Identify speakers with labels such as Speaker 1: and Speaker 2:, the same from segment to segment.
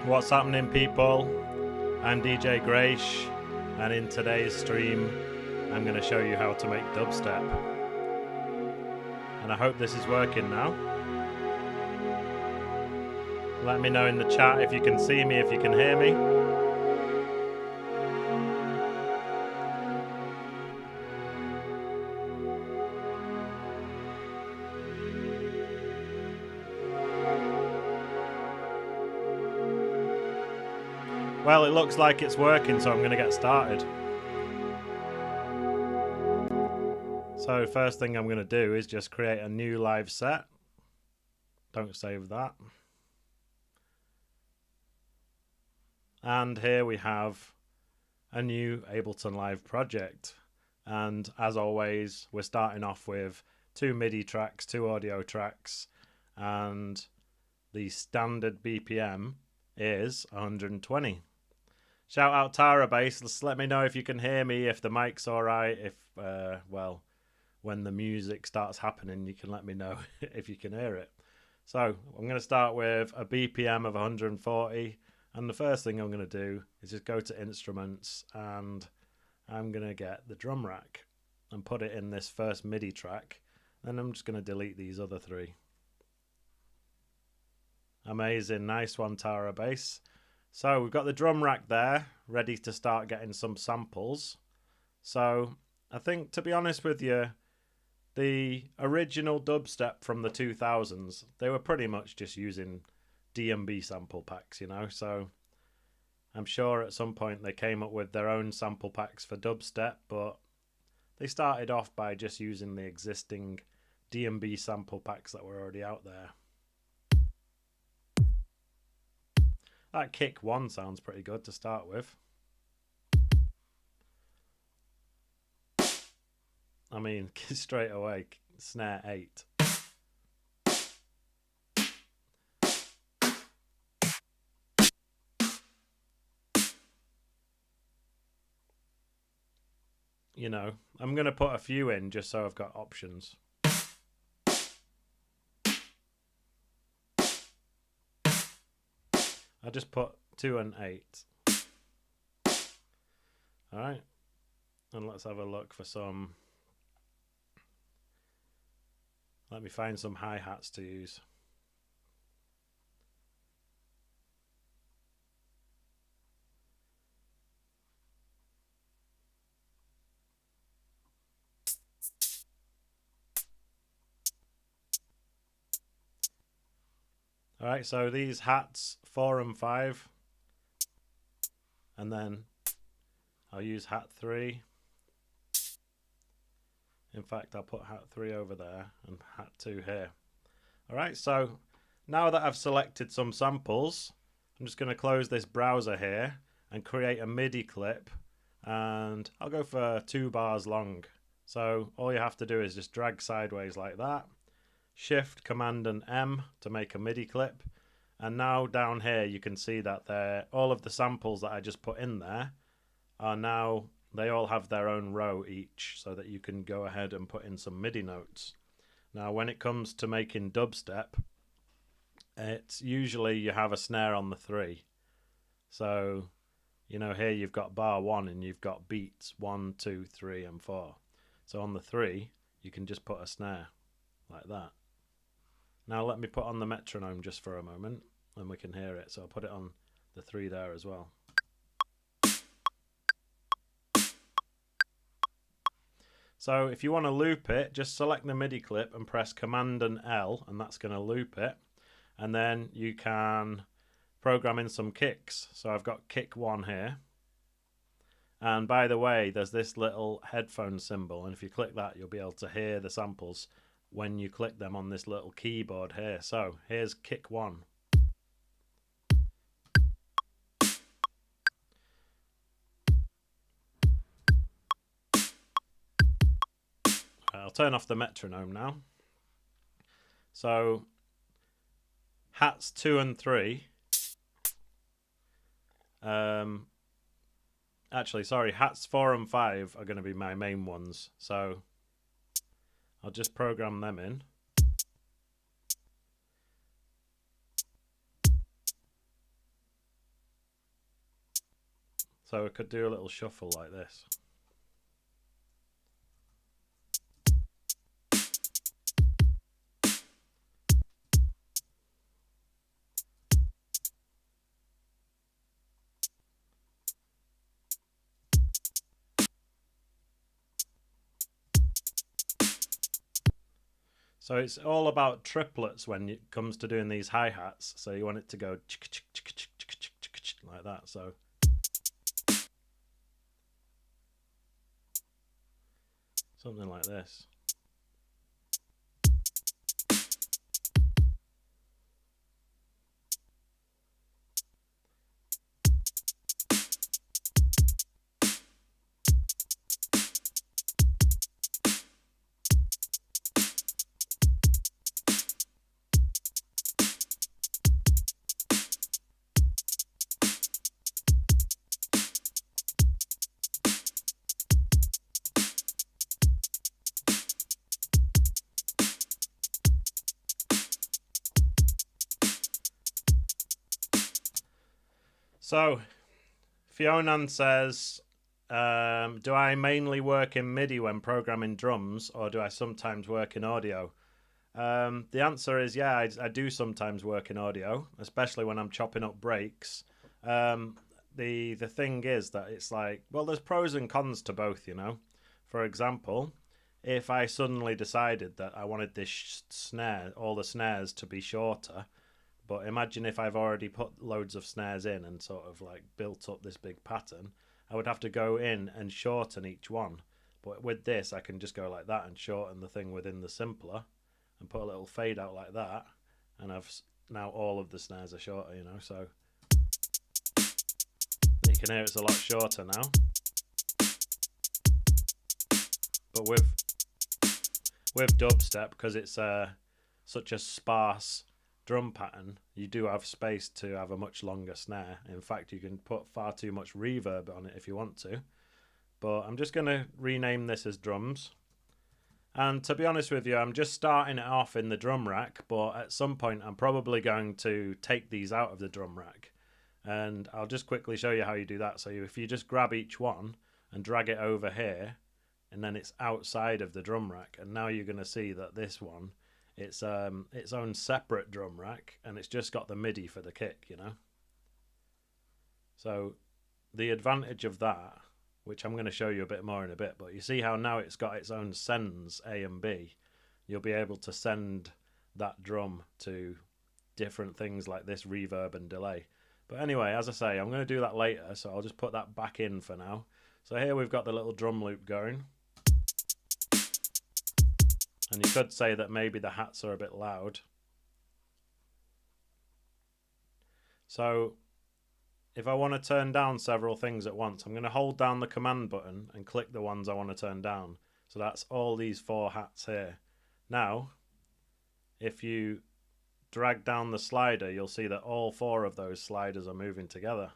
Speaker 1: What's happening, people? I'm DJ Graish, and in today's stream I'm going to show you how to make dubstep. And I hope this is working now. Let me know in the chat if you can see me, if you can hear me. Well, it looks like it's working, so I'm going to get started. So first thing I'm going to do is just create a new live set. Don't save that. And here we have a new Ableton Live project. And as always, we're starting off with 2 MIDI tracks, 2 audio tracks, and the standard BPM is 120. Shout out Tara Bass, let me know if you can hear me, if the mic's alright, if, well, when the music starts happening, you can let me know if you can hear it. So I'm going to start with a BPM of 140, and the first thing I'm going to do is just go to Instruments, and I'm going to get the drum rack and put it in this first MIDI track, and I'm just going to delete these other 3. Amazing, nice one, Tara Bass. So we've got the drum rack there, ready to start getting some samples. So I think, to be honest with you, the original dubstep from the 2000s, they were pretty much just using D&B sample packs, you know. So I'm sure at some point they came up with their own sample packs for dubstep, but they started off by just using the existing D&B sample packs that were already out there. That kick 1 sounds pretty good to start with. I mean, straight away, snare 8. You know, I'm going to put a few in just so I've got options. I just put 2 and 8. Alright, and let's have a look for some. Let me find some hi-hats to use. Alright, so these hats 4 and 5, and then I'll use hat 3. In fact, I'll put hat 3 over there and hat 2 here. Alright, so now that I've selected some samples, I'm just going to close this browser here and create a MIDI clip, and I'll go for 2 bars long. So all you have to do is just drag sideways like that, Shift, Command and M to make a MIDI clip, and now down here you can see that all of the samples that I just put in there are now, they all have their own row each, so that you can go ahead and put in some MIDI notes. Now when it comes to making dubstep, it's usually you have a snare on the 3. So, you know, here you've got bar 1 and you've got beats 1, 2, 3 and 4. So on the 3 you can just put a snare like that. Now let me put on the metronome just for a moment and we can hear it. So I'll put it on the 3 there as well. So if you want to loop it, just select the MIDI clip and press Command and L, and that's going to loop it. And then you can program in some kicks. So I've got kick 1 here. And by the way, there's this little headphone symbol, and if you click that, you'll be able to hear the samples when you click them on this little keyboard here. So here's kick 1. I'll turn off the metronome now. So hats 2 and 3. Actually, sorry, hats 4 and 5 are going to be my main ones. So I'll just program them in. So I could do a little shuffle like this. So it's all about triplets when it comes to doing these hi-hats. So you want it to go like that. So something like this. So Fionan says, do I mainly work in MIDI when programming drums, or do I sometimes work in audio? The answer is yeah, I do sometimes work in audio, especially when I'm chopping up breaks. The thing is that it's like, well, there's pros and cons to both, you know. For example, if I suddenly decided that I wanted this snare, all the snares to be shorter, but imagine if I've already put loads of snares in and sort of like built up this big pattern, I would have to go in and shorten each one. But with this, I can just go like that and shorten the thing within the simpler and put a little fade out like that. And I've now all of the snares are shorter, you know, so you can hear it's a lot shorter now. But with dubstep, because it's such a sparse drum pattern, you do have space to have a much longer snare. In fact, you can put far too much reverb on it if you want to. But I'm just going to rename this as drums. And to be honest with you, I'm just starting it off in the drum rack, but at some point I'm probably going to take these out of the drum rack. And I'll just quickly show you how you do that. So if you just grab each one and drag it over here, and then it's outside of the drum rack, and now you're going to see that this one, it's its own separate drum rack, and it's just got the MIDI for the kick, you know. So the advantage of that, which I'm going to show you a bit more in a bit, but you see how now it's got its own sends A and B. You'll be able to send that drum to different things like this reverb and delay. But anyway, as I say, I'm going to do that later, so I'll just put that back in for now. So here we've got the little drum loop going. And you could say that maybe the hats are a bit loud. So if I want to turn down several things at once, I'm going to hold down the command button and click the ones I want to turn down. So that's all these 4 hats here. Now, if you drag down the slider, you'll see that all 4 of those sliders are moving together.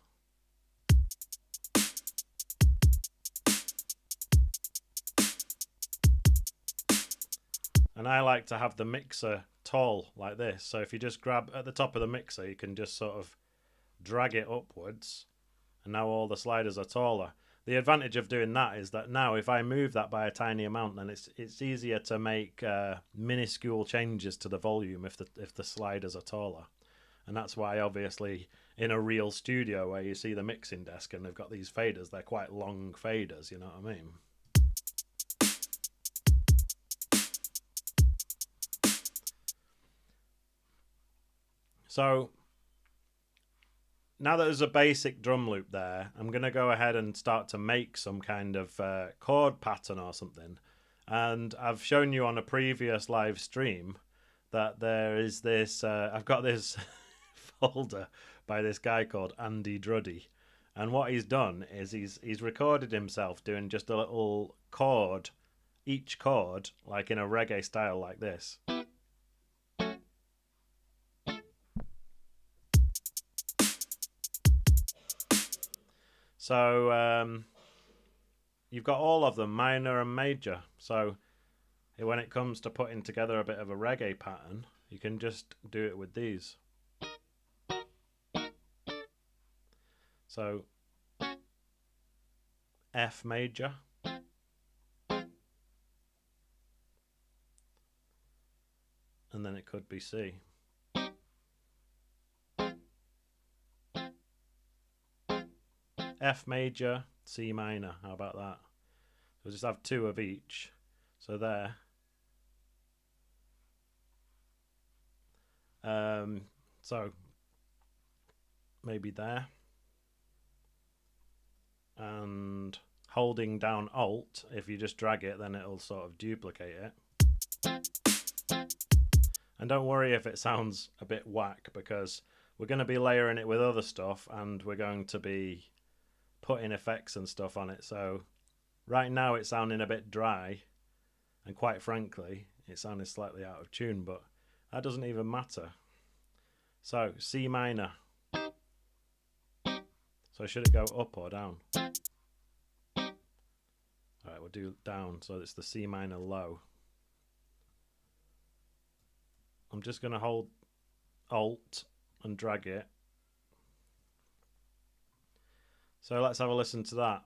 Speaker 1: And I like to have the mixer tall like this. So if you just grab at the top of the mixer, you can just sort of drag it upwards, and now all the sliders are taller. The advantage of doing that is that now if I move that by a tiny amount, then it's easier to make minuscule changes to the volume if the sliders are taller. And that's why obviously in a real studio where you see the mixing desk and they've got these faders, they're quite long faders, you know what I mean? So now that there's a basic drum loop there, I'm going to go ahead and start to make some kind of chord pattern or something. And I've shown you on a previous live stream that there is this, I've got this folder by this guy called Andy Druddy. And what he's done is he's recorded himself doing just a little chord, each chord, like in a reggae style like this. So you've got all of them, minor and major. So when it comes to putting together a bit of a reggae pattern, you can just do it with these. So F major. And then it could be C. F major, C minor. How about that? We'll just have two of each. So there. So maybe there. And holding down Alt, if you just drag it, then it'll sort of duplicate it. And don't worry if it sounds a bit whack, because we're going to be layering it with other stuff, and we're going to be putting effects and stuff on it. So right now it's sounding a bit dry, and quite frankly it sounded slightly out of tune, but that doesn't even matter. So C minor. So should it go up or down? Alright, we'll do down, so it's the C minor low. I'm just going to hold Alt and drag it. So let's have a listen to that.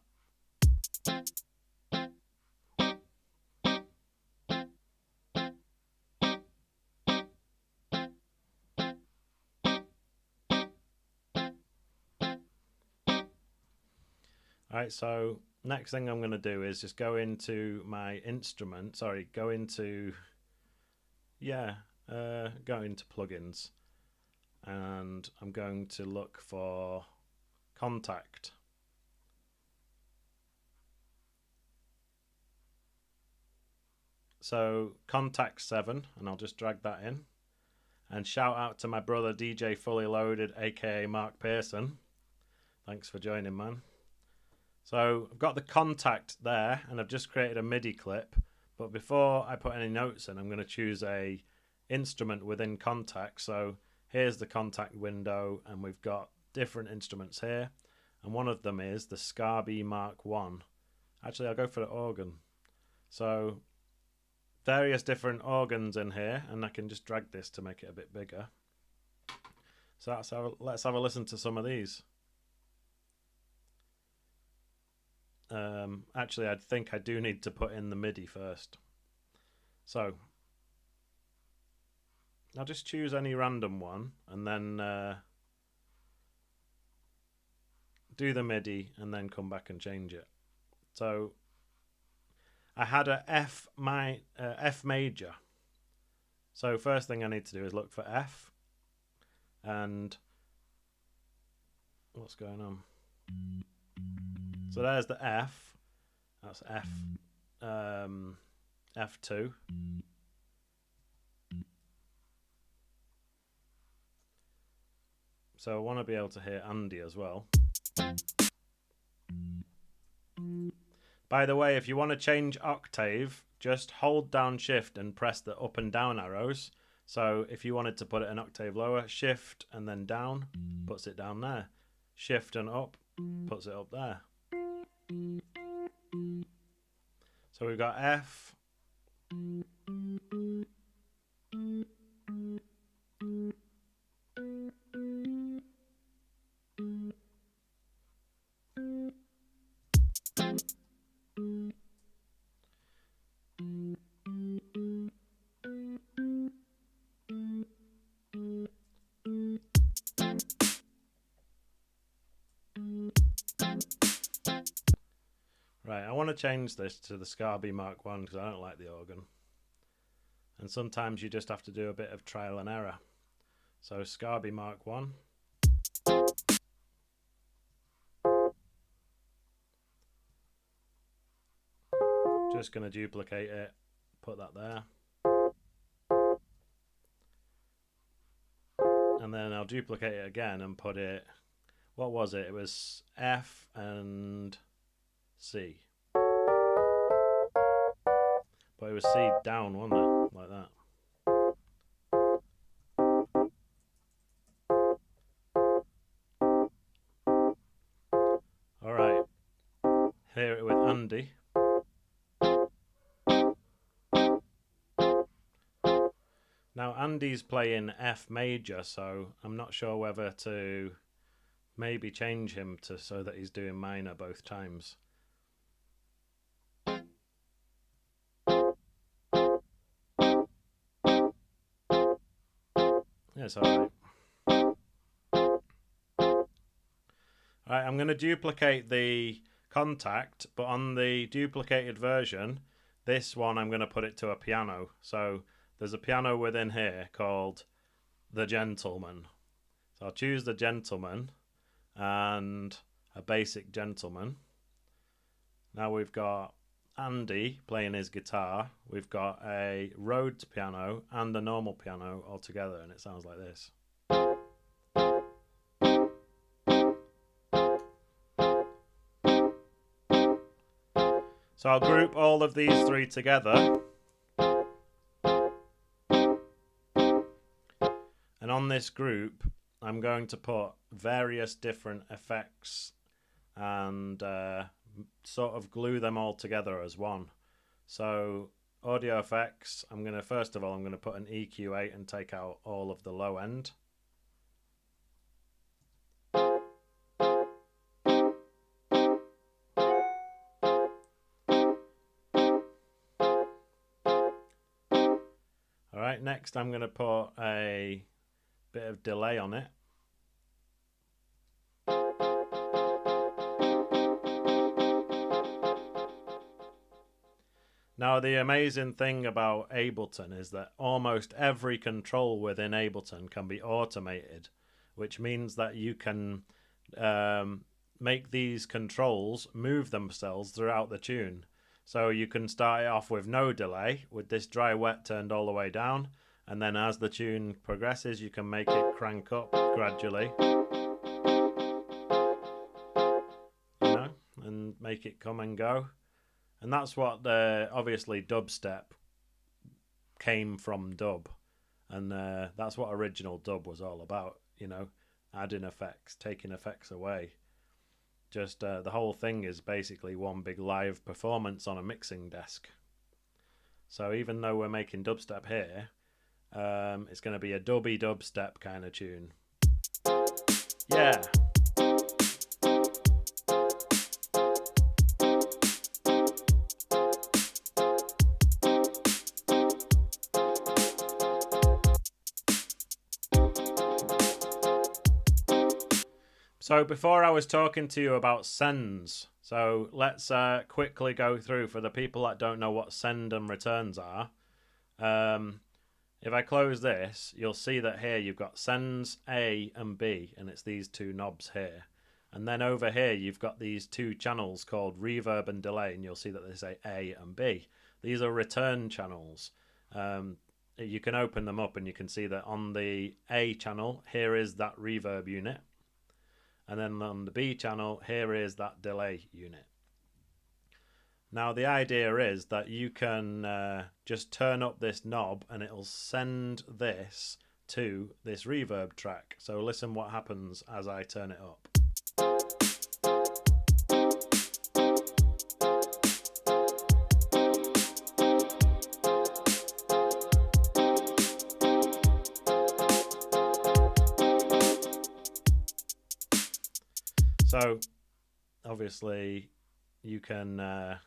Speaker 1: Alright, so next thing I'm going to do is just go into my instrument, go into plugins, and I'm going to look for Contact. So Contact 7, and I'll just drag that in. And shout out to my brother DJ Fully Loaded, aka Mark Pearson. Thanks for joining, man. So I've got the Contact there, and I've just created a MIDI clip. But before I put any notes in, I'm going to choose a instrument within Contact. So here's the Contact window, and we've got different instruments here, and one of them is the Scarby Mark 1. Actually, I'll go for the organ. So various different organs in here, and I can just drag this to make it a bit bigger. So let's have a listen to some of these. Actually, I think I do need to put in the MIDI first. So I'll just choose any random one, and then do the MIDI, and then come back and change it. So I had a F major. So first thing I need to do is look for F, and what's going on? So there's the F. That's F. F2. So I want to be able to hear Andy as well. By the way, if you want to change octave, just hold down Shift and press the up and down arrows. So if you wanted to put it an octave lower, Shift and then down, puts it down there. Shift and up, puts it up there. So we've got F. Right, I want to change this to the Scarby Mark 1 because I don't like the organ. And sometimes you just have to do a bit of trial and error. So Scarby Mark 1. Just going to duplicate it, put that there. And then I'll duplicate it again and put it, what was it? It was F and C. But it was C down, wasn't it? Like that. Alright. Hear it with Andy. Now Andy's playing F major, so I'm not sure whether to maybe change him to so that he's doing minor both times. It's alright. Alright, I'm going to duplicate the contact, but on the duplicated version, this one I'm going to put it to a piano. So there's a piano within here called the Gentleman. So I'll choose the Gentleman and a basic Gentleman. Now we've got Andy playing his guitar. We've got a Rhodes piano and a normal piano all together, and it sounds like this. So I'll group all of these three together. And on this group, I'm going to put various different effects and sort of glue them all together as one. So audio effects, first of all, I'm going to put an EQ8 and take out all of the low end. Alright, next I'm going to put a bit of delay on it. Now the amazing thing about Ableton is that almost every control within Ableton can be automated, which means that you can make these controls move themselves throughout the tune. So you can start it off with no delay, with this dry wet turned all the way down, and then as the tune progresses you can make it crank up gradually, you know, and make it come and go. And that's what obviously dubstep came from dub, and that's what original dub was all about, you know, adding effects, taking effects away. Just the whole thing is basically one big live performance on a mixing desk. So even though we're making dubstep here, it's going to be a dubby dubstep kind of tune. Yeah. So before I was talking to you about sends, so let's quickly go through for the people that don't know what send and returns are. If I close this, you'll see that here you've got sends A and B, and it's these two knobs here. And then over here you've got these two channels called reverb and delay, and you'll see that they say A and B. These are return channels. You can open them up and you can see that on the A channel, here is that reverb unit. And then on the B channel, here is that delay unit. Now the idea is that you can just turn up this knob and it'll send this to this reverb track. So listen what happens as I turn it up. So obviously you can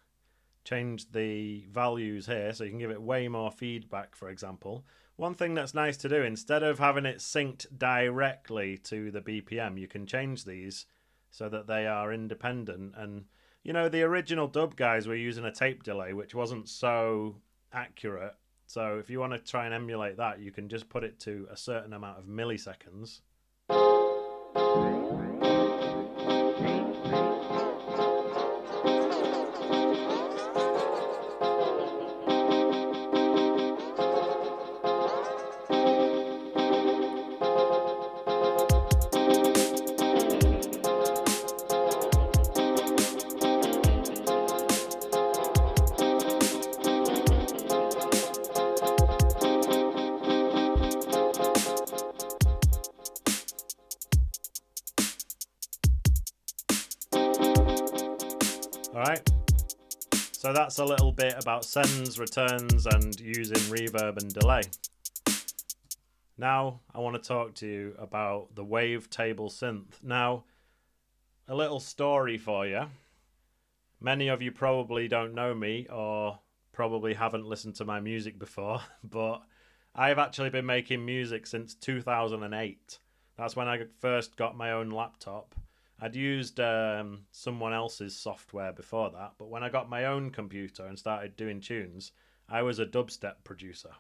Speaker 1: change the values here, so you can give it way more feedback, for example. One thing that's nice to do, instead of having it synced directly to the BPM, you can change these so that they are independent. And you know, the original dub guys were using a tape delay, which wasn't so accurate. So if you want to try and emulate that, you can just put it to a certain amount of milliseconds. Alright, so that's a little bit about sends, returns, and using reverb and delay. Now I want to talk to you about the wavetable synth. Now, a little story for you. Many of you probably don't know me or probably haven't listened to my music before, but I've actually been making music since 2008. That's when I first got my own laptop. I'd used someone else's software before that, but when I got my own computer and started doing tunes, I was a dubstep producer.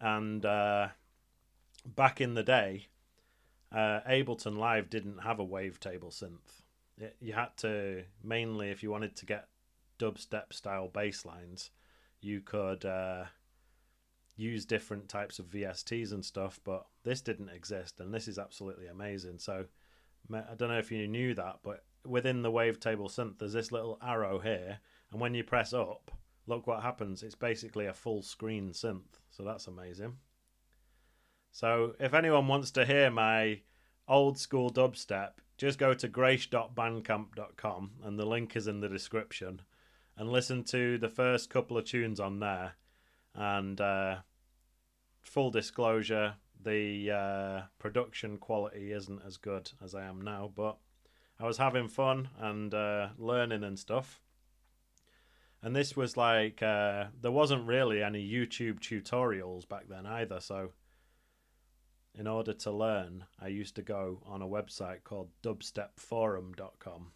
Speaker 1: And back in the day, Ableton Live didn't have a wavetable synth. You had to, mainly if you wanted to get dubstep style bass lines, you could use different types of VSTs and stuff, but this didn't exist, and this is absolutely amazing. So I don't know if you knew that, but within the wavetable synth, there's this little arrow here, and when you press up, look what happens. It's basically a full screen synth, so that's amazing. So if anyone wants to hear my old school dubstep, just go to grace.bandcamp.com, and the link is in the description, and listen to the first couple of tunes on there. And full disclosure, the production quality isn't as good as I am now, but I was having fun and learning and stuff. And this was like, there wasn't really any YouTube tutorials back then either, so in order to learn, I used to go on a website called dubstepforum.com.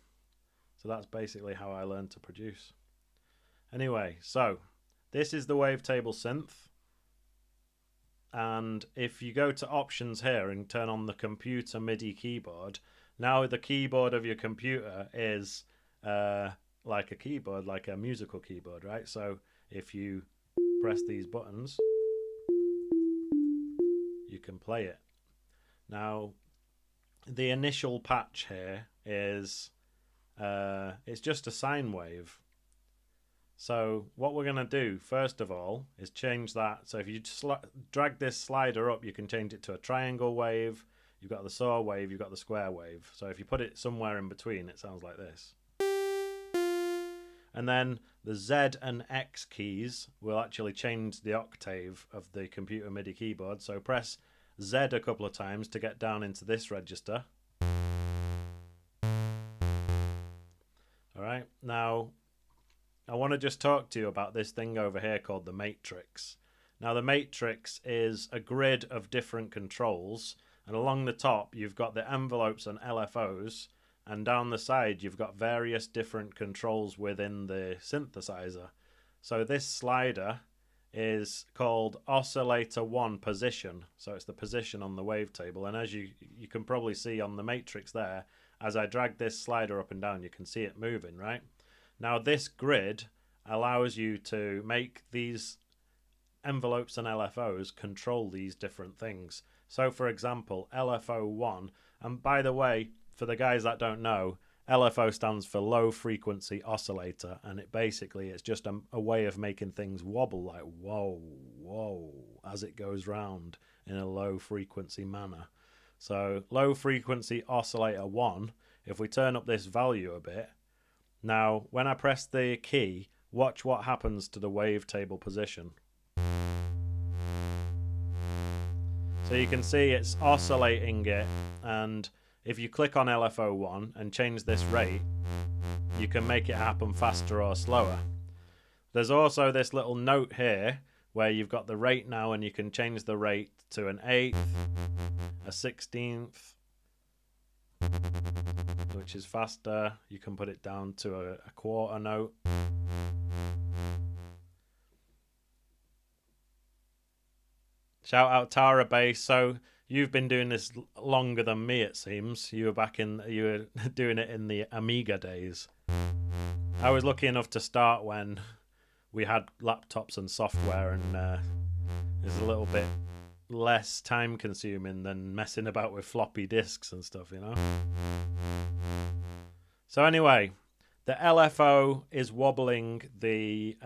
Speaker 1: So that's basically how I learned to produce. Anyway, so this is the wavetable synth. And if you go to options here and turn on the computer MIDI keyboard, now the keyboard of your computer is like a keyboard, like a musical keyboard, right? So if you press these buttons, you can play it. Now, the initial patch here is it's just a sine wave. So what we're going to do first of all is change that. So if you drag this slider up, you can change it to a triangle wave. You've got the saw wave, you've got the square wave. So if you put it somewhere in between, it sounds like this. And then the Z and X keys will actually change the octave of the computer MIDI keyboard. So press Z a couple of times to get down into this register. All right, now I want to just talk to you about this thing over here called the matrix. Now the matrix is a grid of different controls, and along the top you've got the envelopes and LFOs, and down the side you've got various different controls within the synthesizer. So this slider is called oscillator 1 position, so it's the position on the wavetable, and as you can probably see on the matrix there, as I drag this slider up and down, you can see it moving, right? Now this grid allows you to make these envelopes and LFOs control these different things. So for example, LFO 1, and by the way, for the guys that don't know, LFO stands for low frequency oscillator, and it's just a way of making things wobble, like whoa, whoa, as it goes round in a low frequency manner. So low frequency oscillator 1, if we turn up this value a bit, now when I press the key, watch what happens to the wavetable position. So you can see it's oscillating it, and if you click on LFO1 and change this rate, you can make it happen faster or slower. There's also this little note here where you've got the rate now, and you can change the rate to an 1/8, a 1/16, which is faster. You can put it down to a quarter note. Shout out Tara Bass. So you've been doing this longer than me, it seems. You were doing it in the Amiga days. I was lucky enough to start when we had laptops and software, and it's a little bit less time consuming than messing about with floppy disks and stuff, you know. So anyway, the LFO is wobbling the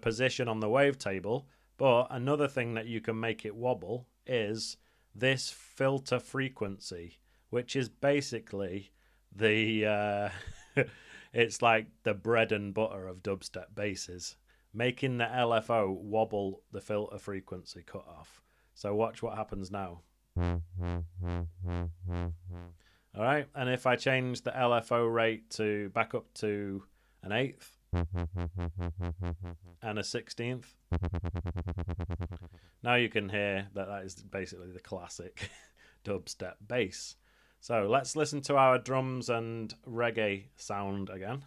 Speaker 1: position on the wavetable, but another thing that you can make it wobble is this filter frequency, which is basically the it's like the bread and butter of dubstep basses, making the LFO wobble the filter frequency cutoff. So watch what happens now. All right, and if I change the LFO rate to back up to an 1/8, and a 16th. Now you can hear that is basically the classic dubstep bass. So let's listen to our drums and reggae sound again.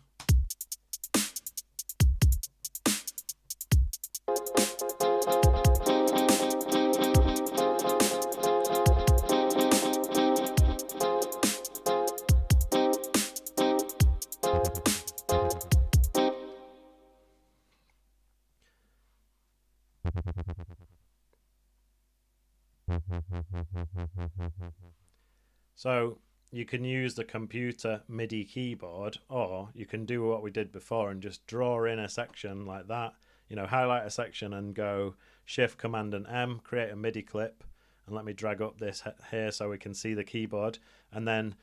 Speaker 1: So you can use the computer MIDI keyboard, or you can do what we did before and just draw in a section like that. You know, highlight a section and go Shift, Command and M, create a MIDI clip, and let me drag up this here so we can see the keyboard. And then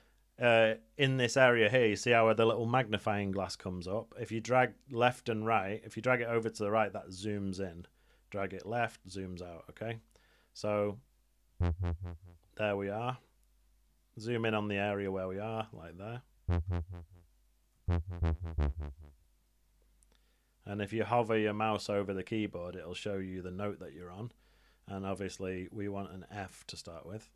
Speaker 1: in this area here, you see how the little magnifying glass comes up. If you drag left and right, if you drag it over to the right, that zooms in. Drag it left, zooms out, okay? So there we are. Zoom in on the area where we are, like there. And if you hover your mouse over the keyboard, it'll show you the note that you're on. And obviously, we want an F to start with.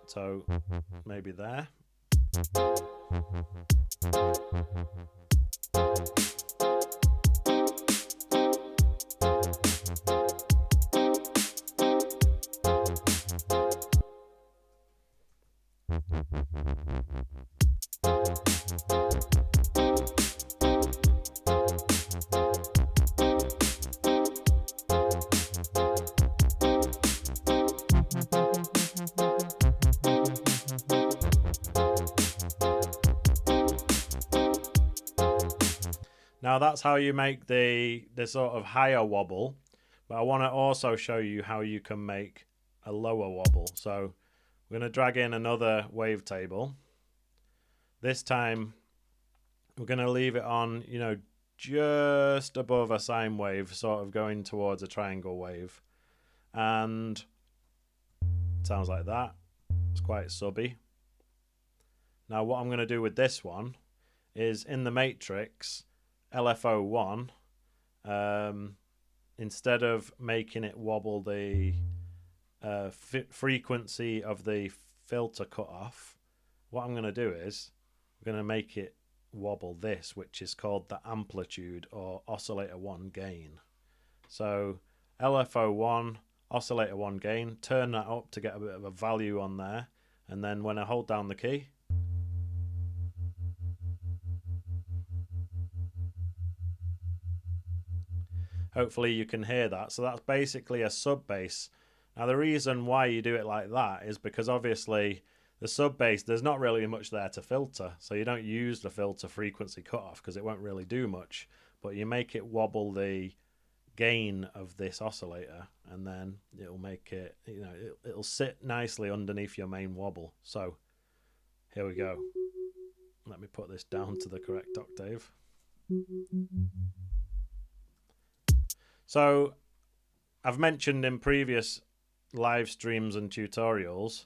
Speaker 1: So maybe there. Now that's how you make the sort of higher wobble, but I want to also show you how you can make a lower wobble. So we're going to drag in another wavetable. This time we're going to leave it on, you know, just above a sine wave, sort of going towards a triangle wave. And it sounds like that. It's quite subby. Now what I'm going to do with this one is in the matrix, LFO1, instead of making it wobble the frequency of the filter cutoff, what I'm going to do is we're going to make it wobble this, which is called the amplitude or oscillator 1 gain. So LFO1, oscillator 1 gain, turn that up to get a bit of a value on there, and then when I hold down the key, hopefully you can hear that. So that's basically a sub bass. Now the reason why you do it like that is because obviously the sub bass, there's not really much there to filter, so you don't use the filter frequency cutoff because it won't really do much, but you make it wobble the gain of this oscillator, and then it'll make it, you know, it'll sit nicely underneath your main wobble. So here we go. Let me put this down to the correct octave. So I've mentioned in previous live streams and tutorials,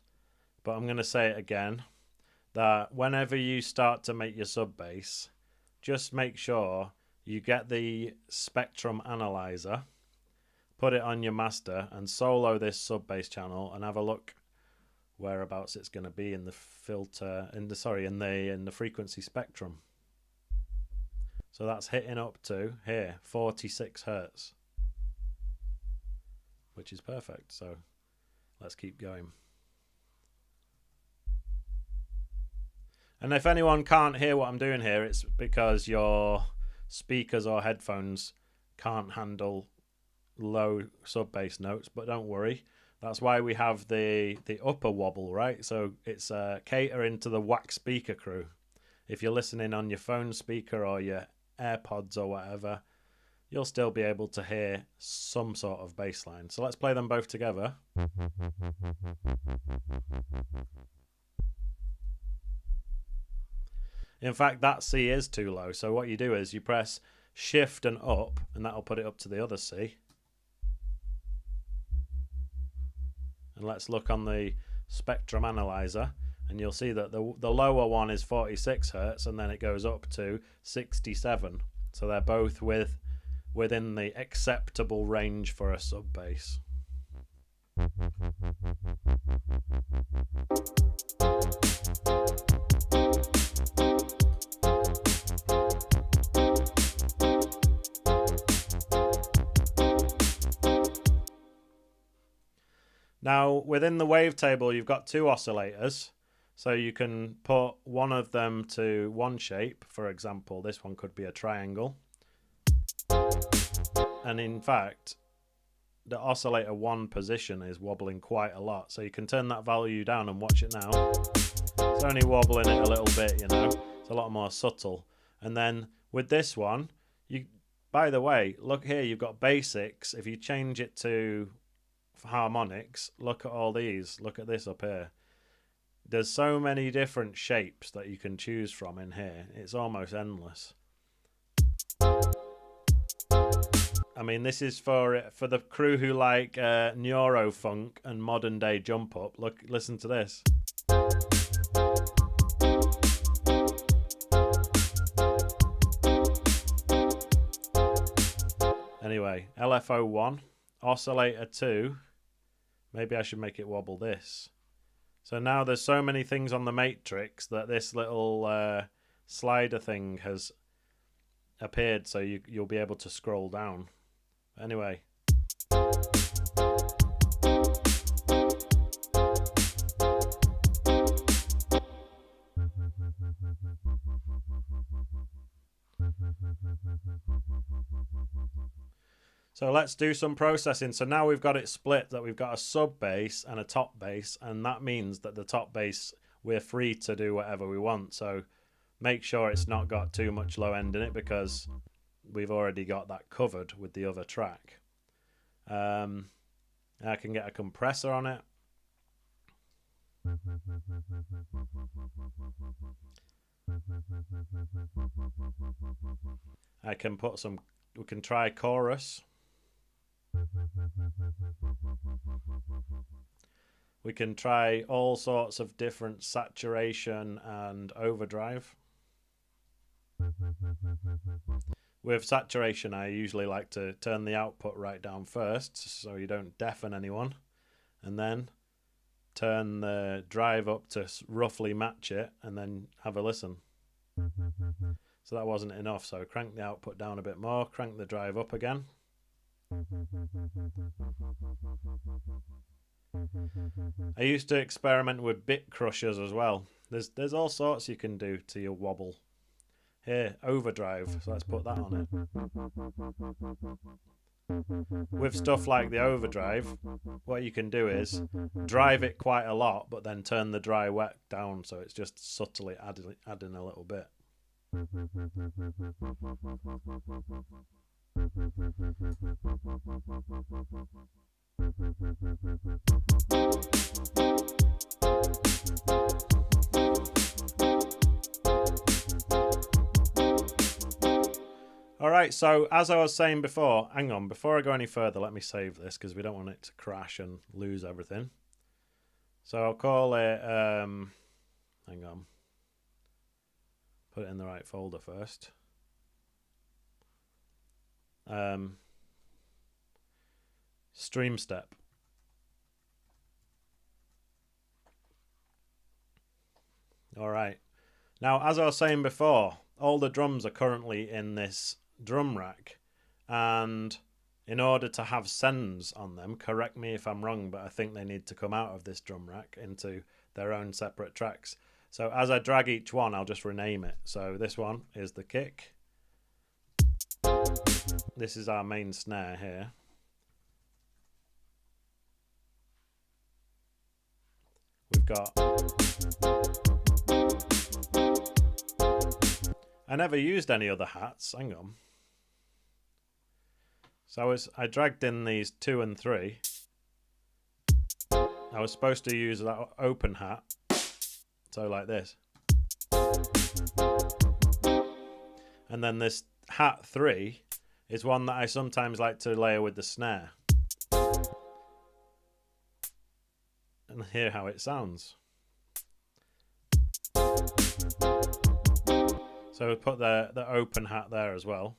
Speaker 1: but I'm going to say it again, that whenever you start to make your sub bass, just make sure you get the spectrum analyzer, put it on your master and solo this sub bass channel and have a look whereabouts it's going to be in the filter, in the frequency spectrum. So that's hitting up to here 46 hertz, which is perfect. So let's keep going. And if anyone can't hear what I'm doing here, it's because your speakers or headphones can't handle low sub bass notes, but don't worry, that's why we have the upper wobble, right? So it's catering to the wax speaker crew. If you're listening on your phone speaker or your AirPods or whatever, you'll still be able to hear some sort of bass line. So let's play them both together. In fact, that C is too low. So what you do is you press Shift and up, and that'll put it up to the other C. And let's look on the spectrum analyzer. and you'll see that the lower one is 46 hertz, and then it goes up to 67. So they're both within the acceptable range for a sub bass. Now, within the wavetable, you've got two oscillators. So you can put one of them to one shape. For example, this one could be a triangle. And in fact, the oscillator 1 position is wobbling quite a lot. So you can turn that value down and watch it now. It's only wobbling it a little bit, you know. It's a lot more subtle. And then with this one, by the way, look here, you've got basics. If you change it to harmonics, look at all these. Look at this up here. There's so many different shapes that you can choose from in here. It's almost endless. I mean, this is for the crew who like neurofunk and modern day jump up. Listen to this. Anyway, LFO 1, oscillator 2. Maybe I should make it wobble this. So now there's so many things on the matrix that this little slider thing has appeared, so you'll be able to scroll down. Anyway. So let's do some processing. So now we've got it split, that we've got a sub bass and a top bass, and that means that the top bass, we're free to do whatever we want. So make sure it's not got too much low end in it, because we've already got that covered with the other track. I can get a compressor on it. I can put some, we can try chorus. We can try all sorts of different saturation and overdrive. With saturation, I usually like to turn the output right down first, so you don't deafen anyone, and then turn the drive up to roughly match it, and then have a listen. So that wasn't enough, so crank the output down a bit more, crank the drive up again. I used to experiment with bit crushers as well. There's all sorts you can do to your wobble. Here, overdrive, so let's put that on it. With stuff like the overdrive, what you can do is drive it quite a lot, but then turn the dry wet down, so it's just subtly adding a little bit. Alright, so as I was saying before, hang on, before I go any further, let me save this because we don't want it to crash and lose everything. So I'll call it, hang on, put it in the right folder first. Stream step. Alright, now as I was saying before, all the drums are currently in this drum rack, and in order to have sends on them, correct me if I'm wrong, but I think they need to come out of this drum rack into their own separate tracks. So as I drag each one, I'll just rename it. So this one is the kick. This is our main snare here. We've got, I never used any other hats, hang on. So I dragged in these 2 and 3. I was supposed to use that open hat, so like this. And then this hat 3 is one that I sometimes like to layer with the snare. And hear how it sounds. So we put the open hat there as well.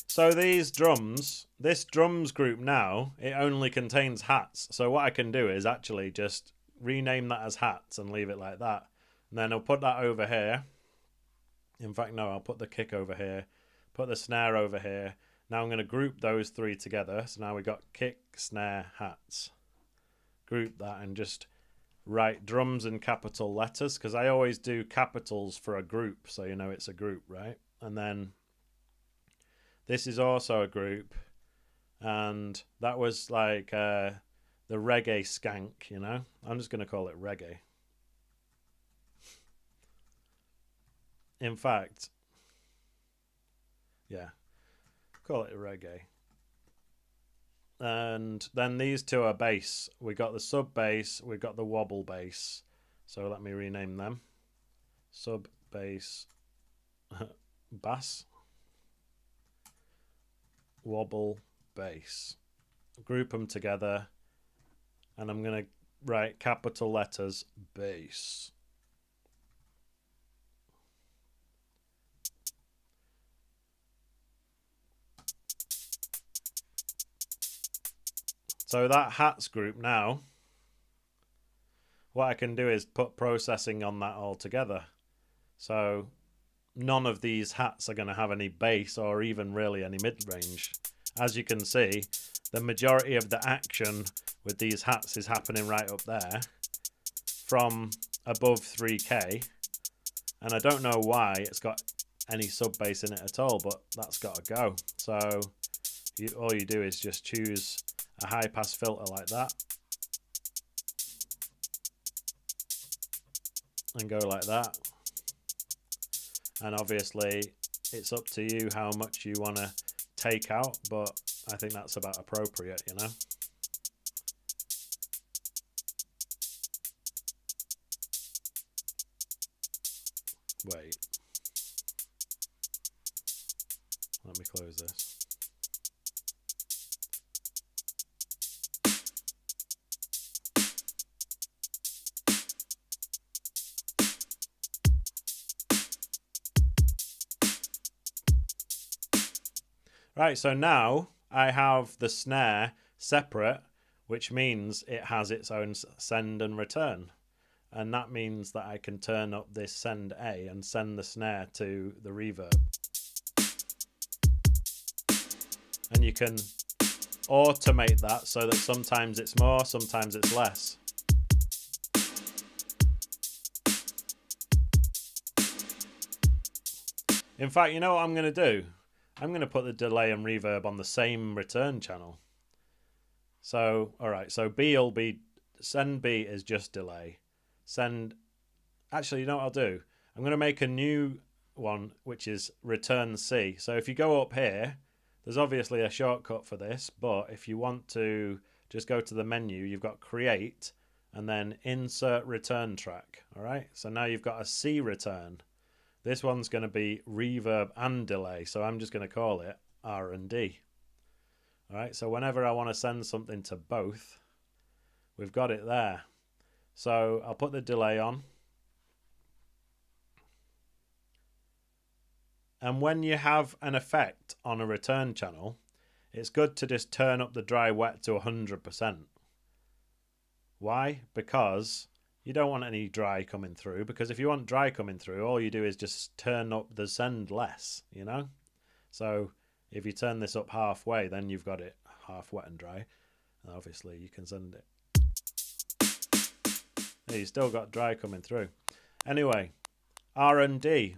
Speaker 1: So these drums, this drums group now, it only contains hats. So what I can do is actually just rename that as hats and leave it like that. And then I'll put that over here. In fact, no, I'll put the kick over here, put the snare over here. Now I'm going to group those three together. So now we've got kick, snare, hats. Group that and just write drums in capital letters, because I always do capitals for a group, so you know it's a group, right? And then this is also a group, and that was like the reggae skank, you know? I'm just going to call it reggae. In fact, yeah, call it reggae. And then these two are bass. We got the sub bass, we got the wobble bass. So let me rename them. Sub bass, bass, wobble bass. Group them together, and I'm going to write capital letters bass. So that hats group now, what I can do is put processing on that all together. So none of these hats are going to have any bass or even really any mid-range. As you can see, the majority of the action with these hats is happening right up there from above 3K. And I don't know why it's got any sub bass in it at all, but that's got to go. So all you do is just choose a high pass filter like that and go like that. And obviously it's up to you how much you want to take out, but I think that's about appropriate, you know. Wait, let me close this. Right, so now I have the snare separate, which means it has its own send and return. And that means that I can turn up this send A and send the snare to the reverb. And you can automate that so that sometimes it's more, sometimes it's less. In fact, you know what I'm going to do? I'm going to put the delay and reverb on the same return channel. So, all right, so B will be, send B is just delay. Send, actually, you know what I'll do? I'm going to make a new one, which is return C. So if you go up here, there's obviously a shortcut for this, but if you want to just go to the menu, you've got create and then insert return track. All right, so now you've got a C return. This one's going to be reverb and delay, so I'm just going to call it R&D. All right, so whenever I want to send something to both, we've got it there. So I'll put the delay on. And when you have an effect on a return channel, it's good to just turn up the dry wet to 100%. Why? Because you don't want any dry coming through, because if you want dry coming through, all you do is just turn up the send less, you know? So if you turn this up halfway, then you've got it half wet and dry. And obviously you can send it. Yeah, you still got dry coming through. Anyway, R&D.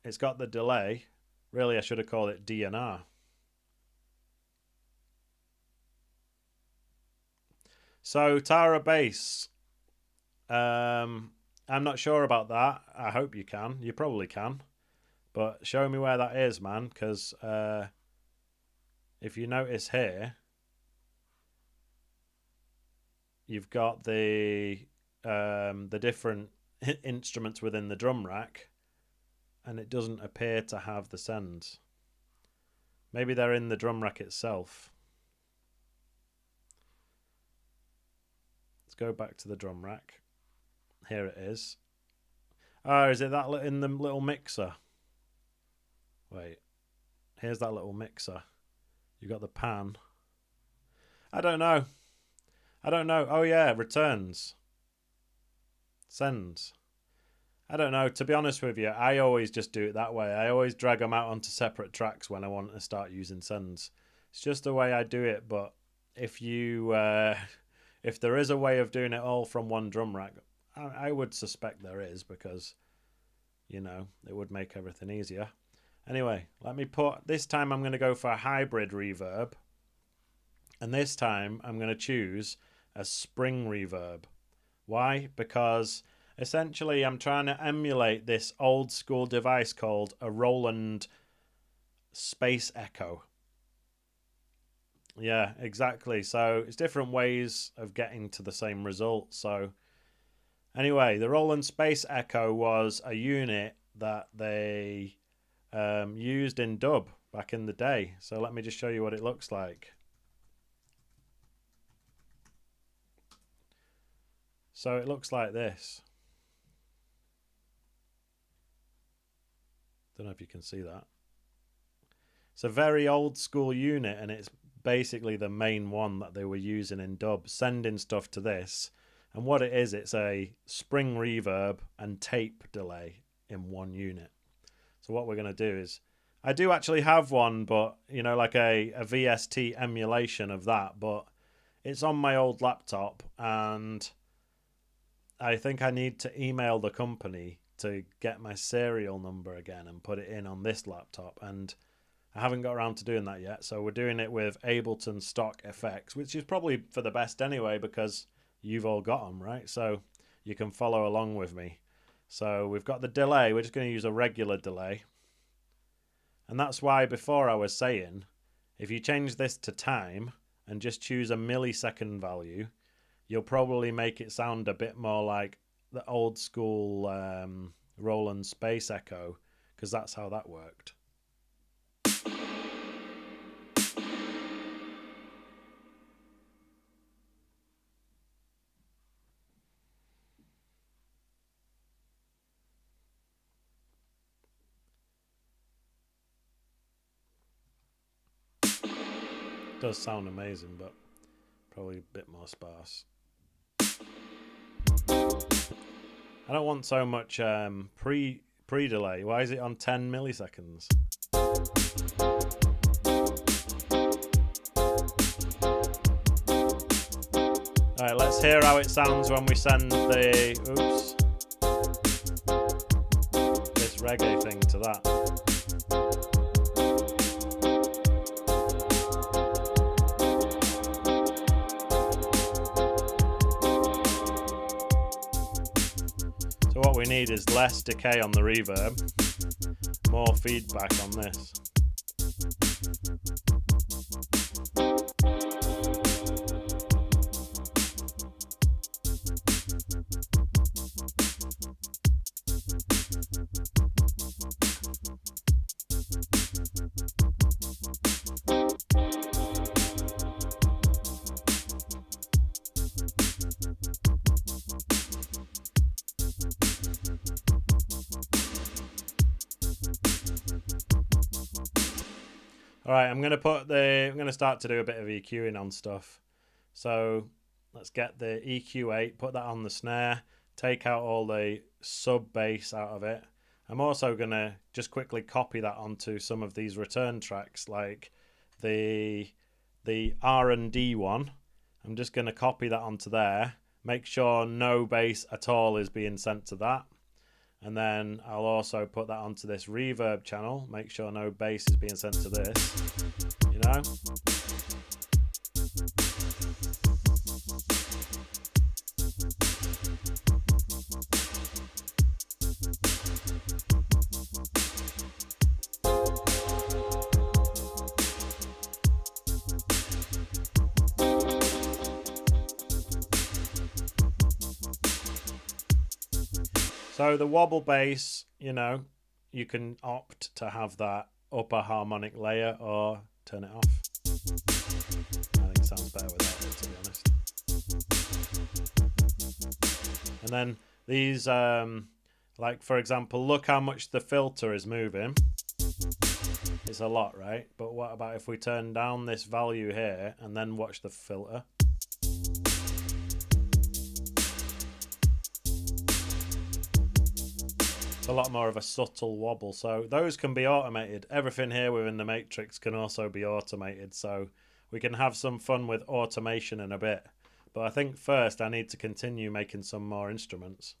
Speaker 1: It's got the delay. Really, I should have called it D&R. So Tara bass. I'm not sure about that. I hope you can. You probably can. But show me where that is, man, because if you notice here, you've got the different instruments within the drum rack, and it doesn't appear to have the sends. Maybe they're in the drum rack itself. Let's go back to the drum rack. Here it is. Oh, is it that in the little mixer? Wait, here's that little mixer. You got the pan. I don't know. Oh yeah, returns. Sends. I don't know. To be honest with you, I always just do it that way. I always drag them out onto separate tracks when I want to start using sends. It's just the way I do it. But if you, if there is a way of doing it all from one drum rack, I would suspect there is, because, you know, it would make everything easier. Anyway, let me put, this time I'm going to go for a hybrid reverb. And this time I'm going to choose a spring reverb. Why? Because essentially I'm trying to emulate this old school device called a Roland Space Echo. Yeah, exactly. So it's different ways of getting to the same result. So anyway, the Roland Space Echo was a unit that they used in dub back in the day. So let me just show you what it looks like. So it looks like this. Don't know if you can see that. It's a very old school unit, and it's basically the main one that they were using in dub, sending stuff to this. And what it is, it's a spring reverb and tape delay in one unit. So what we're going to do is, I do actually have one, but, you know, like a VST emulation of that, but it's on my old laptop, and I think I need to email the company to get my serial number again and put it in on this laptop, and I haven't got around to doing that yet. So we're doing it with Ableton stock effects, which is probably for the best anyway, because you've all got them, right? So you can follow along with me. So we've got the delay. We're just going to use a regular delay. And that's why before I was saying, if you change this to time and just choose a millisecond value, you'll probably make it sound a bit more like the old school Roland Space Echo, because that's how that worked. It does sound amazing, but probably a bit more sparse. I don't want so much pre-delay. Why is it on 10 milliseconds? Alright, let's hear how it sounds when we send the this reggae thing to that. What we need is less decay on the reverb, more feedback on this. Alright, I'm gonna start to do a bit of EQing on stuff. So let's get the EQ8, put that on the snare, take out all the sub bass out of it. I'm also gonna just quickly copy that onto some of these return tracks, like the R&D one. I'm just gonna copy that onto there, make sure no bass at all is being sent to that. And then I'll also put that onto this reverb channel, make sure no bass is being sent to this, you know? So the wobble bass, you know, you can opt to have that upper harmonic layer or turn it off. I think it sounds better without it, to be honest. And then these, like for example, look how much the filter is moving. It's a lot, right? But what about if we turn down this value here and then watch the filter? It's a lot more of a subtle wobble. So those can be automated. Everything here within the matrix can also be automated. So we can have some fun with automation in a bit. But I think first I need to continue making some more instruments.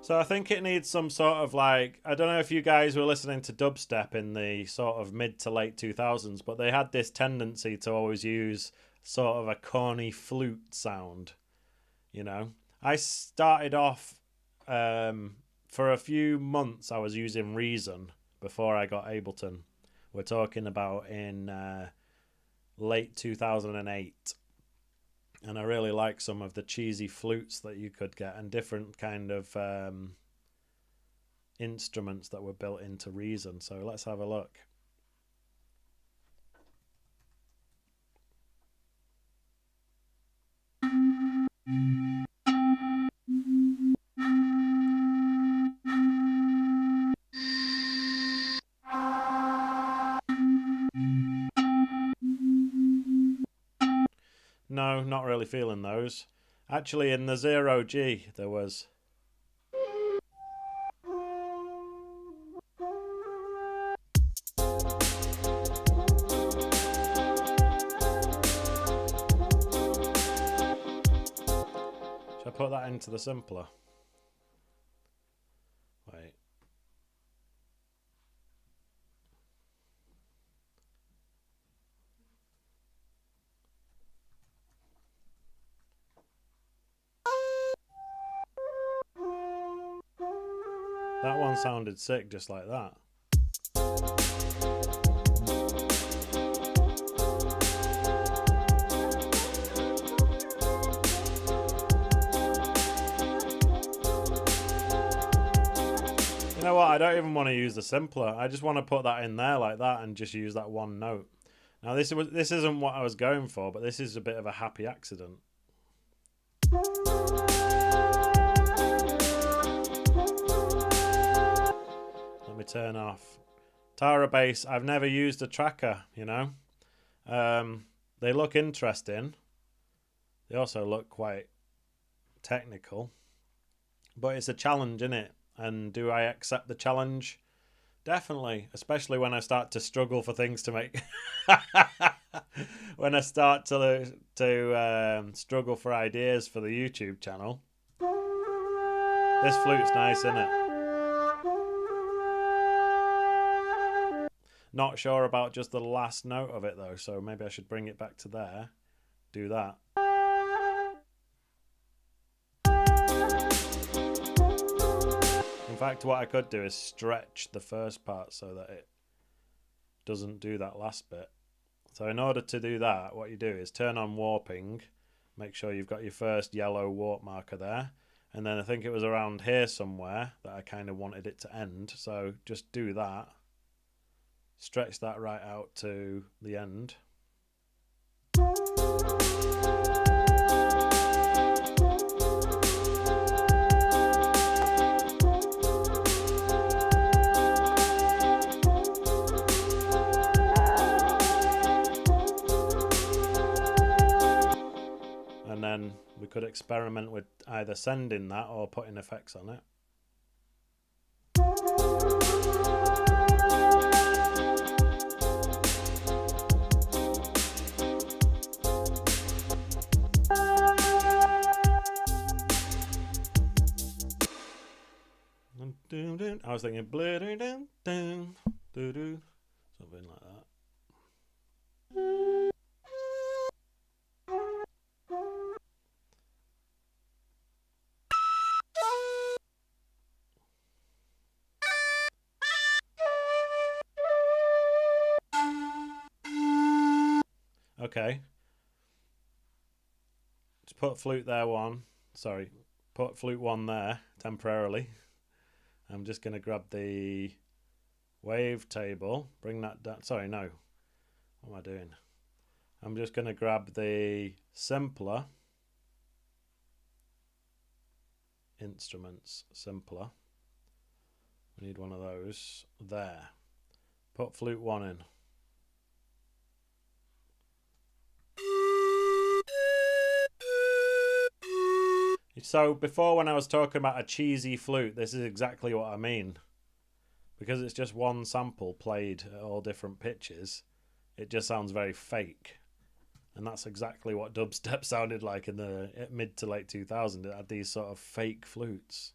Speaker 1: So I think it needs some sort of like, I don't know if you guys were listening to dubstep in the sort of mid to late 2000s, but they had this tendency to always use sort of a corny flute sound, you know. I started off, for a few months I was using Reason before I got Ableton. We're talking about in late 2008. And I really like some of the cheesy flutes that you could get and different kind of instruments that were built into Reason. So let's have a look. No, not really feeling those. Actually, in the 0G, there was... Should I put that into the simpler? Wait. That one sounded sick just like that. You know what? I don't even want to use the simpler. I just want to put that in there like that and just use that one note. Now this isn't what I was going for, but this is a bit of a happy accident. Let me turn off Tara bass. I've never used a tracker, you know. They look interesting. They also look quite technical, but it's a challenge, isn't it? And do I accept the challenge? Definitely, especially when I start to struggle for things to make. When I start to struggle for ideas for the YouTube channel. This flute's nice, isn't it? Not sure about just the last note of it though, so maybe I should bring it back to there. Do that. In fact, what I could do is stretch the first part so that it doesn't do that last bit. So in order to do that, what you do is turn on warping, make sure you've got your first yellow warp marker there, and then I think it was around here somewhere that I kind of wanted it to end, so just do that. Stretch that right out to the end. And then we could experiment with either sending that or putting effects on it. I was thinking something like that. Okay. Just put flute there one. Sorry, put flute one there temporarily. I'm just going to grab the wave table, bring that down. Sorry, no. What am I doing? I'm just going to grab the simpler. Instruments, simpler. We need one of those. There. Put flute one in. So before, when I was talking about a cheesy flute, this is exactly what I mean. Because it's just one sample played at all different pitches, it just sounds very fake. And that's exactly what dubstep sounded like in the mid to late 2000s. It had these sort of fake flutes.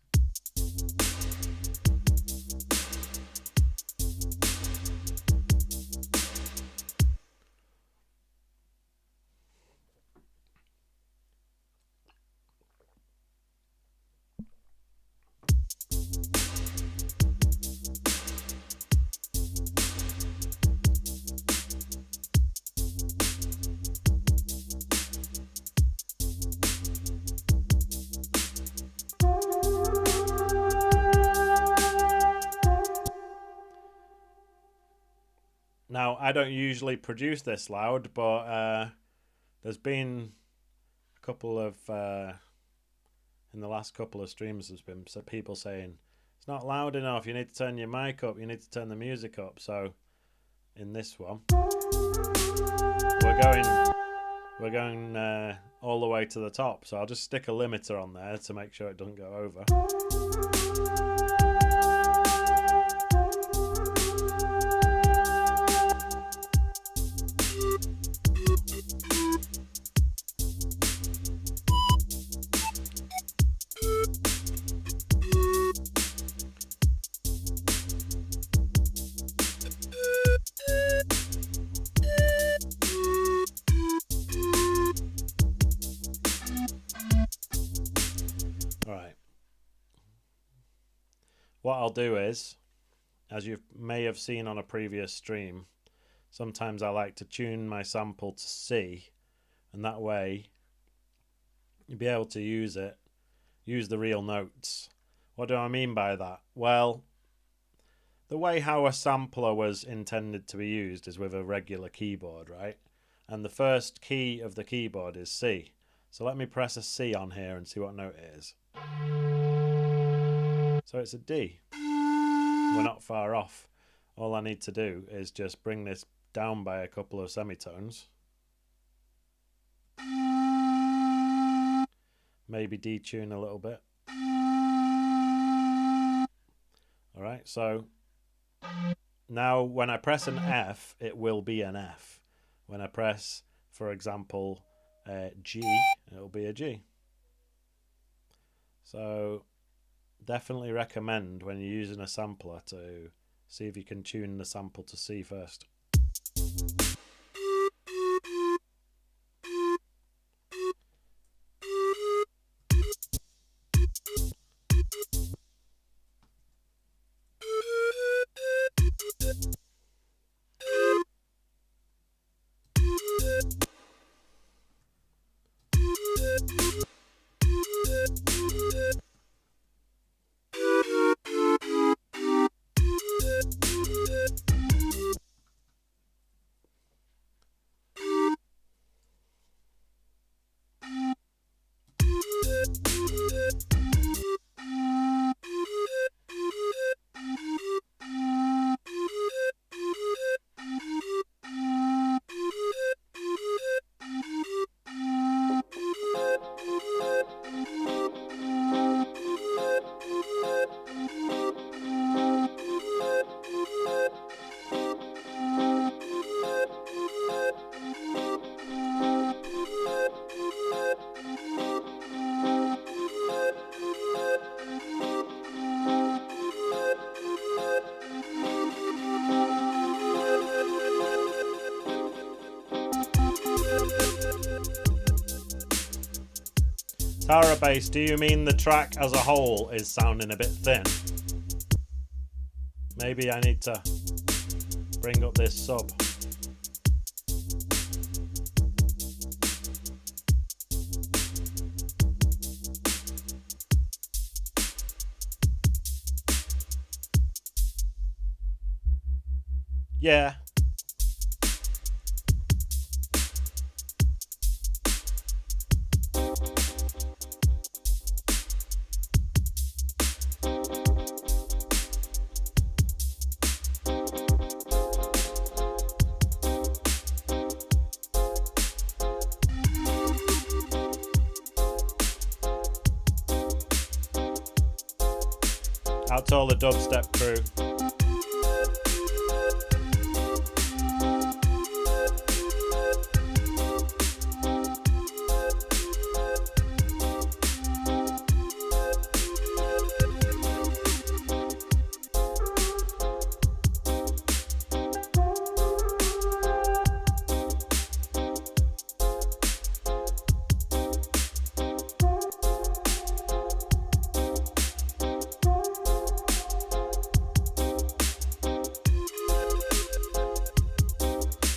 Speaker 1: Now, I don't usually produce this loud, but there's been a couple of, in the last couple of streams, there's been people saying, it's not loud enough, you need to turn your mic up, you need to turn the music up. So, in this one, we're going all the way to the top. So I'll just stick a limiter on there to make sure it doesn't go over. What I'll do is, as you may have seen on a previous stream, sometimes I like to tune my sample to C, and that way you'll be able to use the real notes. What do I mean by that? Well, the way how a sampler was intended to be used is with a regular keyboard, right? And the first key of the keyboard is C. So let me press a C on here and see what note it is. So it's a D. We're not far off. All I need to do is just bring this down by a couple of semitones. Maybe detune a little bit. Alright, so now when I press an F, it will be an F. When I press, for example, G, it'll be a G. So definitely recommend when you're using a sampler to see if you can tune the sample to C first. Tara Bass, do you mean the track as a whole is sounding a bit thin? Maybe I need to bring up this sub. Yeah. Out to all the dubstep crew.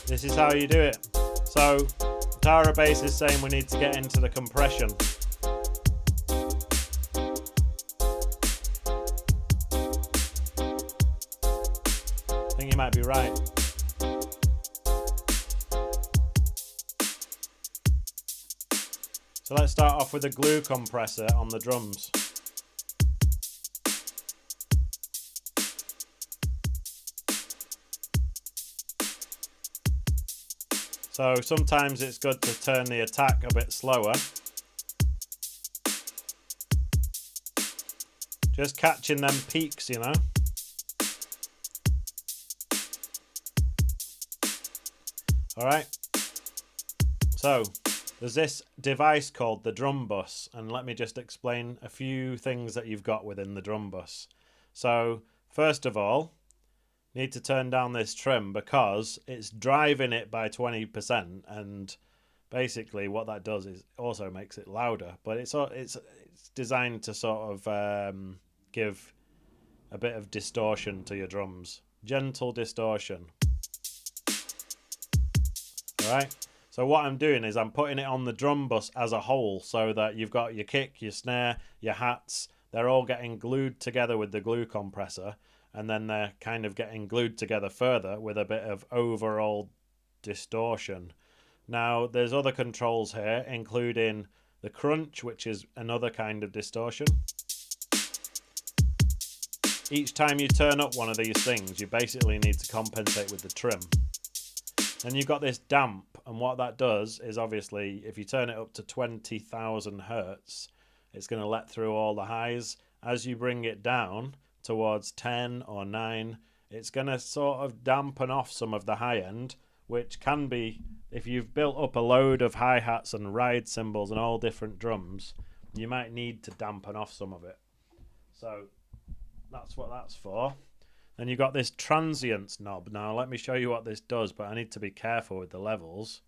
Speaker 1: This is how you do it. So Tara Bass is saying we need to get into the compression. I think you might be right. So let's start off with a glue compressor on the drums. So sometimes it's good to turn the attack a bit slower. Just catching them peaks, you know. Alright. So there's this device called the drum bus, and let me just explain a few things that you've got within the drum bus. So first of all, need to turn down this trim because it's driving it by 20%, and basically what that does is also makes it louder, but it's designed to sort of give a bit of distortion to your drums, gentle distortion. Alright, so what I'm doing is I'm putting it on the drum bus as a whole, so that you've got your kick, your snare, your hats, they're all getting glued together with the glue compressor, and then they're kind of getting glued together further with a bit of overall distortion. Now there's other controls here, including the crunch, which is another kind of distortion. Each time you turn up one of these things, you basically need to compensate with the trim. Then you've got this damp, and what that does is, obviously if you turn it up to 20,000 hertz, it's going to let through all the highs. As you bring it down towards 10 or 9, it's going to sort of dampen off some of the high end, which can be, if you've built up a load of hi-hats and ride cymbals and all different drums, you might need to dampen off some of it. So that's what that's for. Then you've got this transients knob. Now let me show you what this does, but I need to be careful with the levels,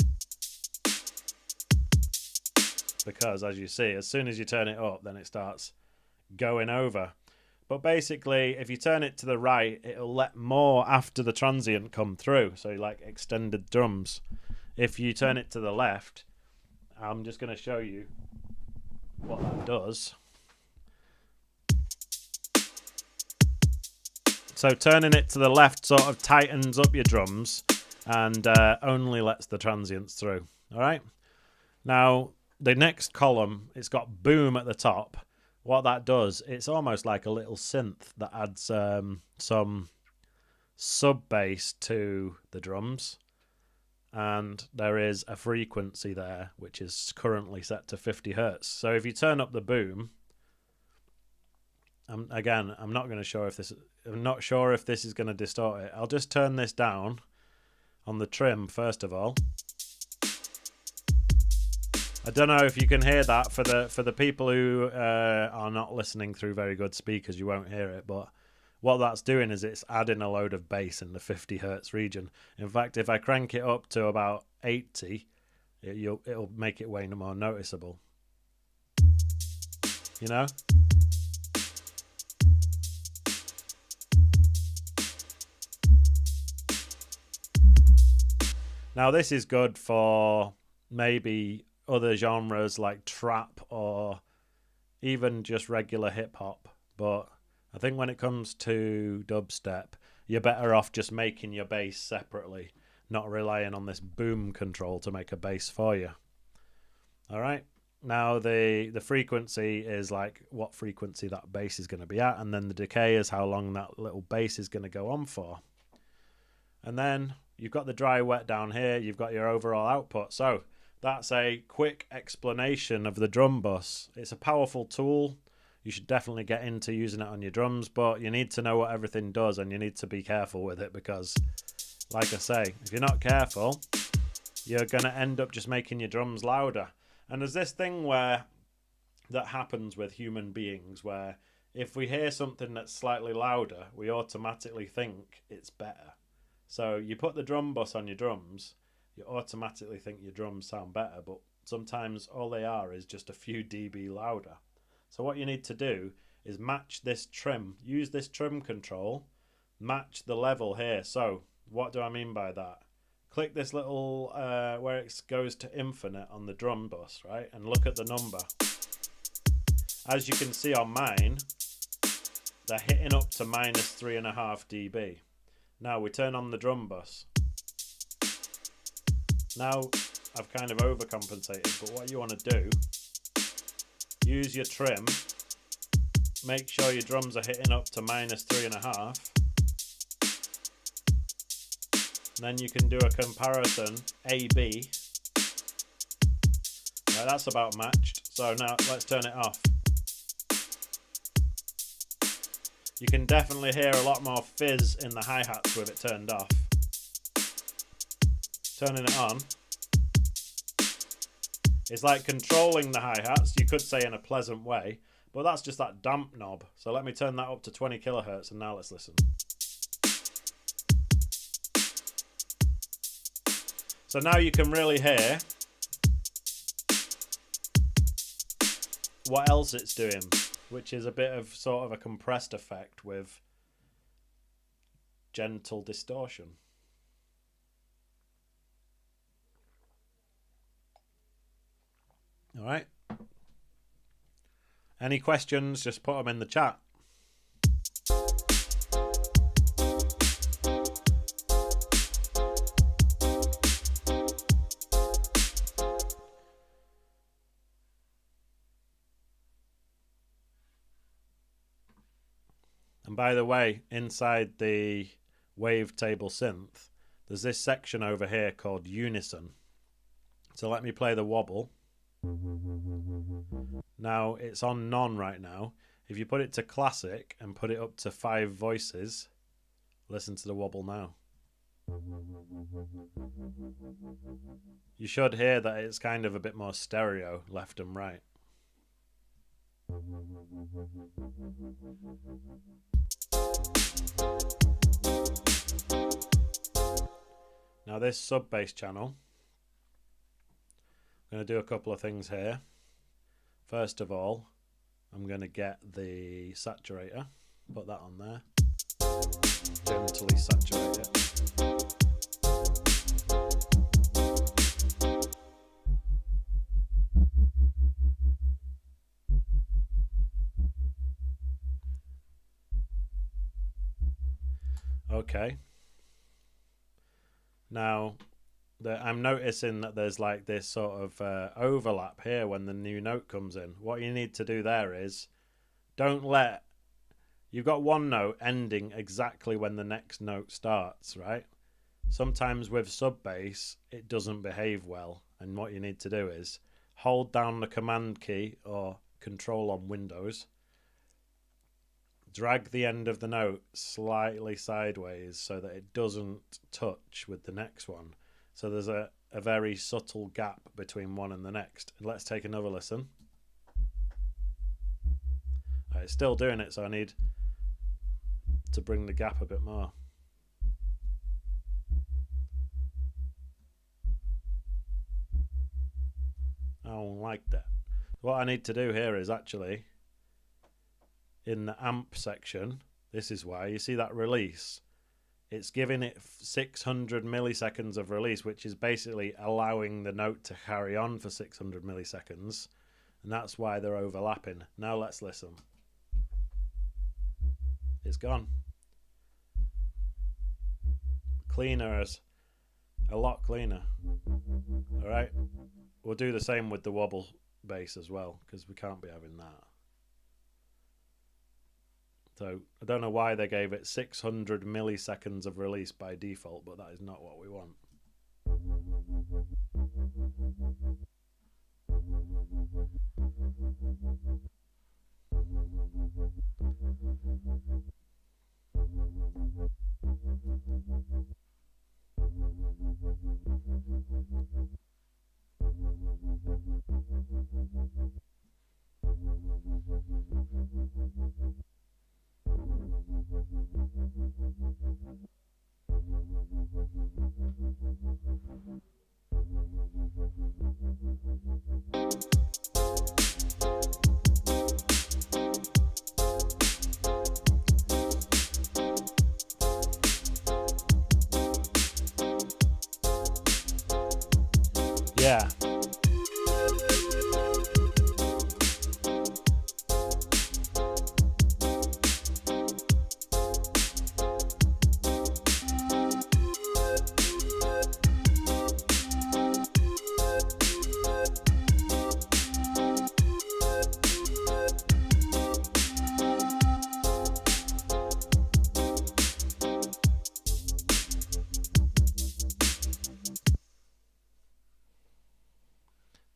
Speaker 1: because as you see, as soon as you turn it up, then it starts going over. But basically, if you turn it to the right, it'll let more after the transient come through, so like extended drums. If you turn it to the left, I'm just going to show you what that does. So turning it to the left sort of tightens up your drums and only lets the transients through. All right. Now, the next column, it's got boom at the top. What that does, it's almost like a little synth that adds some sub bass to the drums, and there is a frequency there which is currently set to 50 hertz. So if you turn up the boom, again, I'm not sure if this is going to distort it. I'll just turn this down on the trim first of all. I don't know if you can hear that. For the people who are not listening through very good speakers, you won't hear it, but what that's doing is it's adding a load of bass in the 50 hertz region. In fact, if I crank it up to about 80, it'll make it way more noticeable. You know? Now this is good for maybe other genres like trap or even just regular hip hop, but I think when it comes to dubstep, you're better off just making your bass separately, not relying on this boom control to make a bass for you. All right. Now the frequency is like what frequency that bass is going to be at, and then the decay is how long that little bass is going to go on for. And then you've got the dry wet down here, you've got your overall output. So that's a quick explanation of the drum bus. It's a powerful tool. You should definitely get into using it on your drums, but you need to know what everything does, and you need to be careful with it, because like I say, if you're not careful, you're going to end up just making your drums louder. And there's this thing where that happens with human beings, where if we hear something that's slightly louder, we automatically think it's better. So you put the drum bus on your drums, you automatically think your drums sound better, but sometimes all they are is just a few dB louder. So what you need to do is match this trim, use this trim control, match the level here. So what do I mean by that? Click this little where it goes to infinite on the drum bus, right? And look at the number. As you can see on mine, they're hitting up to -3.5 dB. Now we turn on the drum bus. Now I've kind of overcompensated, but what you want to do, use your trim, make sure your drums are hitting up to -3.5. Then you can do a comparison A-B. Right, that's about matched. So now let's turn it off. You can definitely hear a lot more fizz in the hi-hats with it turned off. Turning it on, it's like controlling the hi-hats, you could say in a pleasant way, but that's just that damp knob. So let me turn that up to 20 kilohertz, and now let's listen. So now you can really hear what else it's doing, which is a bit of sort of a compressed effect with gentle distortion. All right. Any questions, just put them in the chat. And by the way, inside the wavetable synth, there's this section over here called unison. So let me play the wobble. Now it's on none right now. If you put it to classic and put it up to 5 voices, listen to the wobble now. You should hear that it's kind of a bit more stereo, left and right. Now this sub bass channel, I'm going to do a couple of things here. First of all, I'm going to get the saturator, put that on there, gently saturate it. Okay. Now, I'm noticing that there's like this sort of overlap here when the new note comes in. What you need to do there is, you've got one note ending exactly when the next note starts, right? Sometimes with sub bass, it doesn't behave well. And what you need to do is hold down the command key or control on Windows, drag the end of the note slightly sideways so that it doesn't touch with the next one. So there's a very subtle gap between one and the next. Let's take another listen. Right, it's still doing it, so I need to bring the gap a bit more. I don't like that. What I need to do here is actually, in the amp section, this is why, you see that release? It's giving it 600 milliseconds of release, which is basically allowing the note to carry on for 600 milliseconds. And that's why they're overlapping. Now let's listen. It's gone. cleaner as a lot cleaner. All right, we'll do the same with the wobble bass as well, because we can't be having that. So I don't know why they gave it 600 milliseconds of release by default, but that is not what we want. Yeah.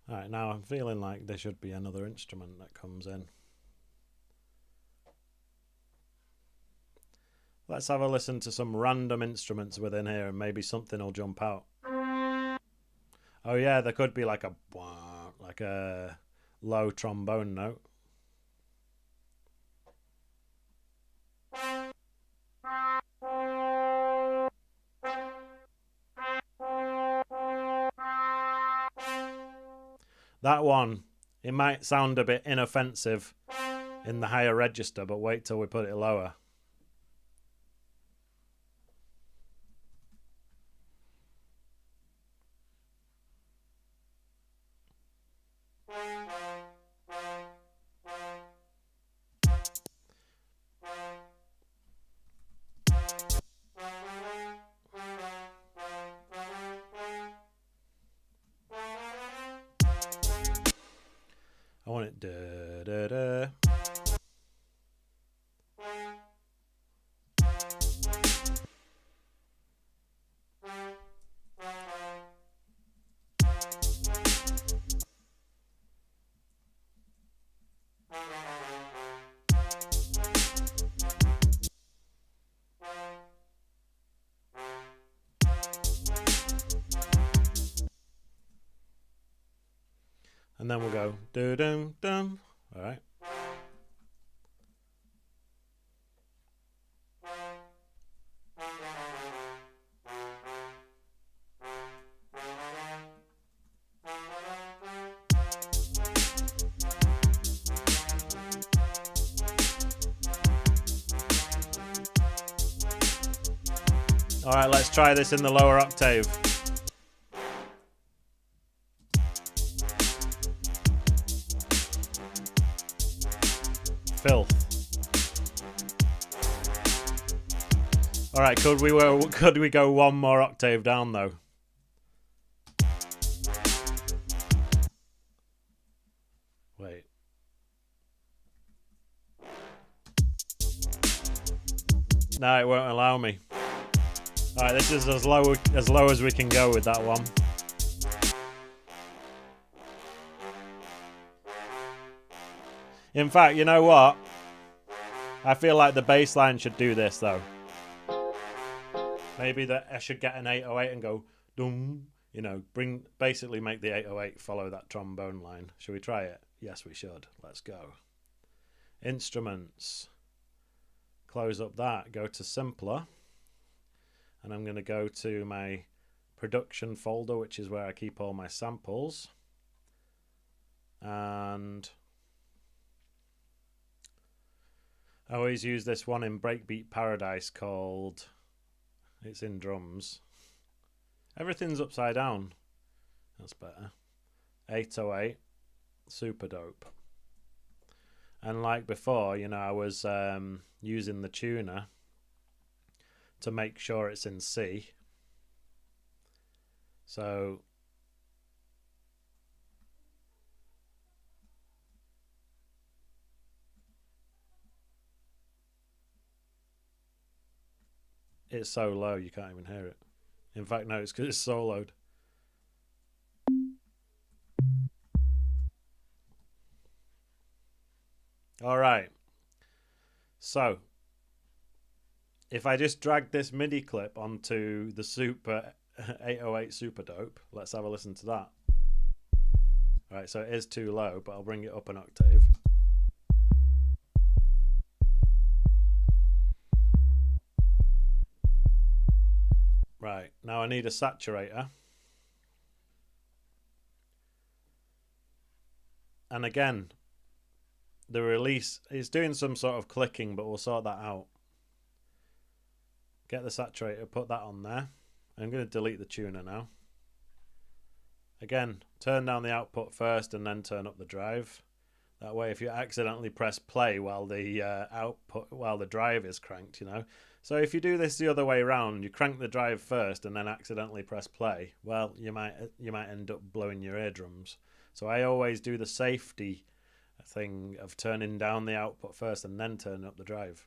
Speaker 1: Alright, now I'm feeling like there should be another instrument that comes in. Let's have a listen to some random instruments within here and maybe something will jump out. Oh yeah, there could be like a low trombone note. That one, it might sound a bit inoffensive in the higher register, but wait till we put it lower. I want it da da da. And then we'll go do dum dum. All right. All right, let's try this in the lower octave. Filth. All right, could we go one more octave down though? Wait. No, it won't allow me. All right, this is as low as we can go with that one. In fact, you know what? I feel like the bass line should do this though. Maybe that I should get an 808 and go dum. You know, basically make the 808 follow that trombone line. Should we try it? Yes, we should. Let's go. Instruments. Close up that. Go to simpler. And I'm going to go to my production folder, which is where I keep all my samples. And I always use this one in Breakbeat Paradise called, it's in drums. Everything's upside down. That's better. 808, super dope. And like before, you know, I was using the tuner to make sure it's in C. So it's so low you can't even hear it. In fact, no, it's because it's soloed. All right. So if I just drag this MIDI clip onto the Super 808 Super Dope, let's have a listen to that. All right, so it is too low, but I'll bring it up an octave. Right, now I need a saturator. And again, the release is doing some sort of clicking, but we'll sort that out. Get the saturator, put that on there. I'm going to delete the tuner now. Again, turn down the output first and then turn up the drive. That way, if you accidentally press play while the drive is cranked, you know. So if you do this the other way around, you crank the drive first and then accidentally press play, well, you might end up blowing your eardrums. So I always do the safety thing of turning down the output first and then turning up the drive.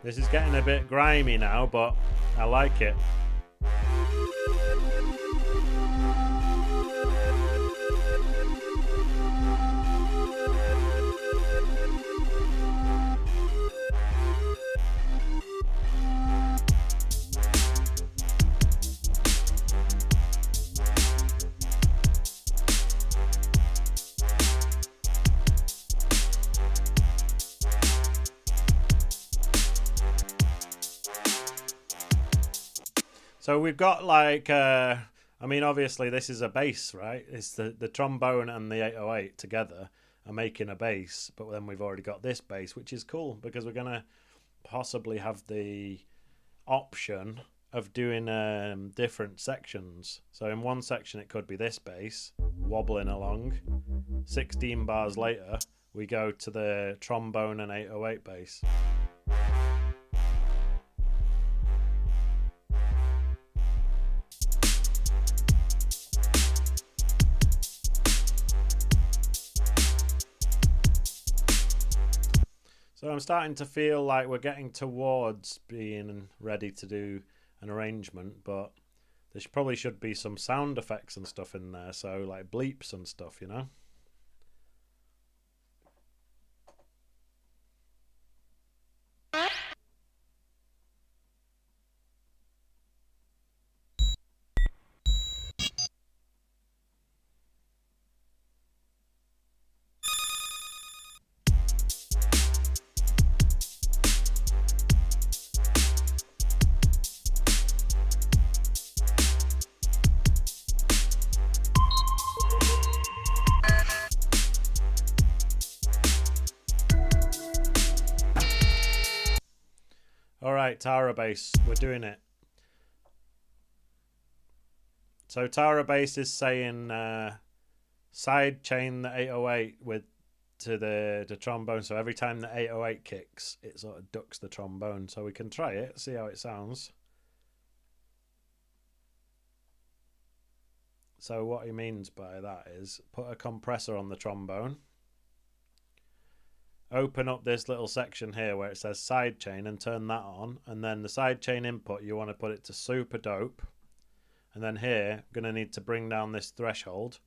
Speaker 1: This is getting a bit grimy now, but I like it. So we've got like, I mean, obviously this is a bass, right? It's the trombone and the 808 together are making a bass, but then we've already got this bass, which is cool because we're going to possibly have the option of doing different sections. So in one section it could be this bass wobbling along. 16 bars later, we go to the trombone and 808 bass. So I'm starting to feel like we're getting towards being ready to do an arrangement, but there probably should be some sound effects and stuff in there, so like bleeps and stuff, you know? All right, Tara bass, we're doing it. So Tara bass is saying side chain the 808 to the trombone. So every time the 808 kicks, it sort of ducks the trombone. So we can try it, see how it sounds. So what he means by that is put a compressor on the trombone. Open up this little section here where it says sidechain and turn that on, and then the sidechain input you want to put it to super dope, and then here I'm going to need to bring down this threshold,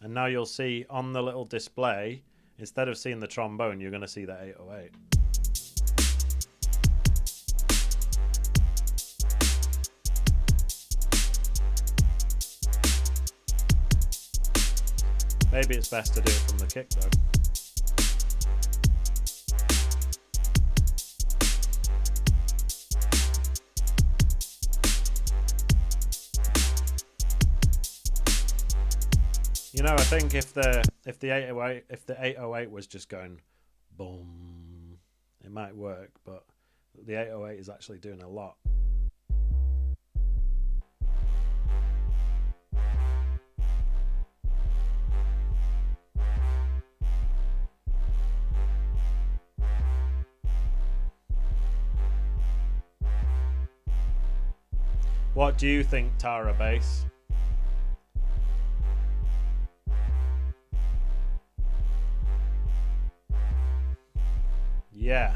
Speaker 1: and now you'll see on the little display, instead of seeing the trombone, you're going to see the 808. Maybe it's best to do it from the kick though. You know, I think if the 808 was just going boom, it might work, but the 808 is actually doing a lot. What do you think, Tara Bass? Yeah.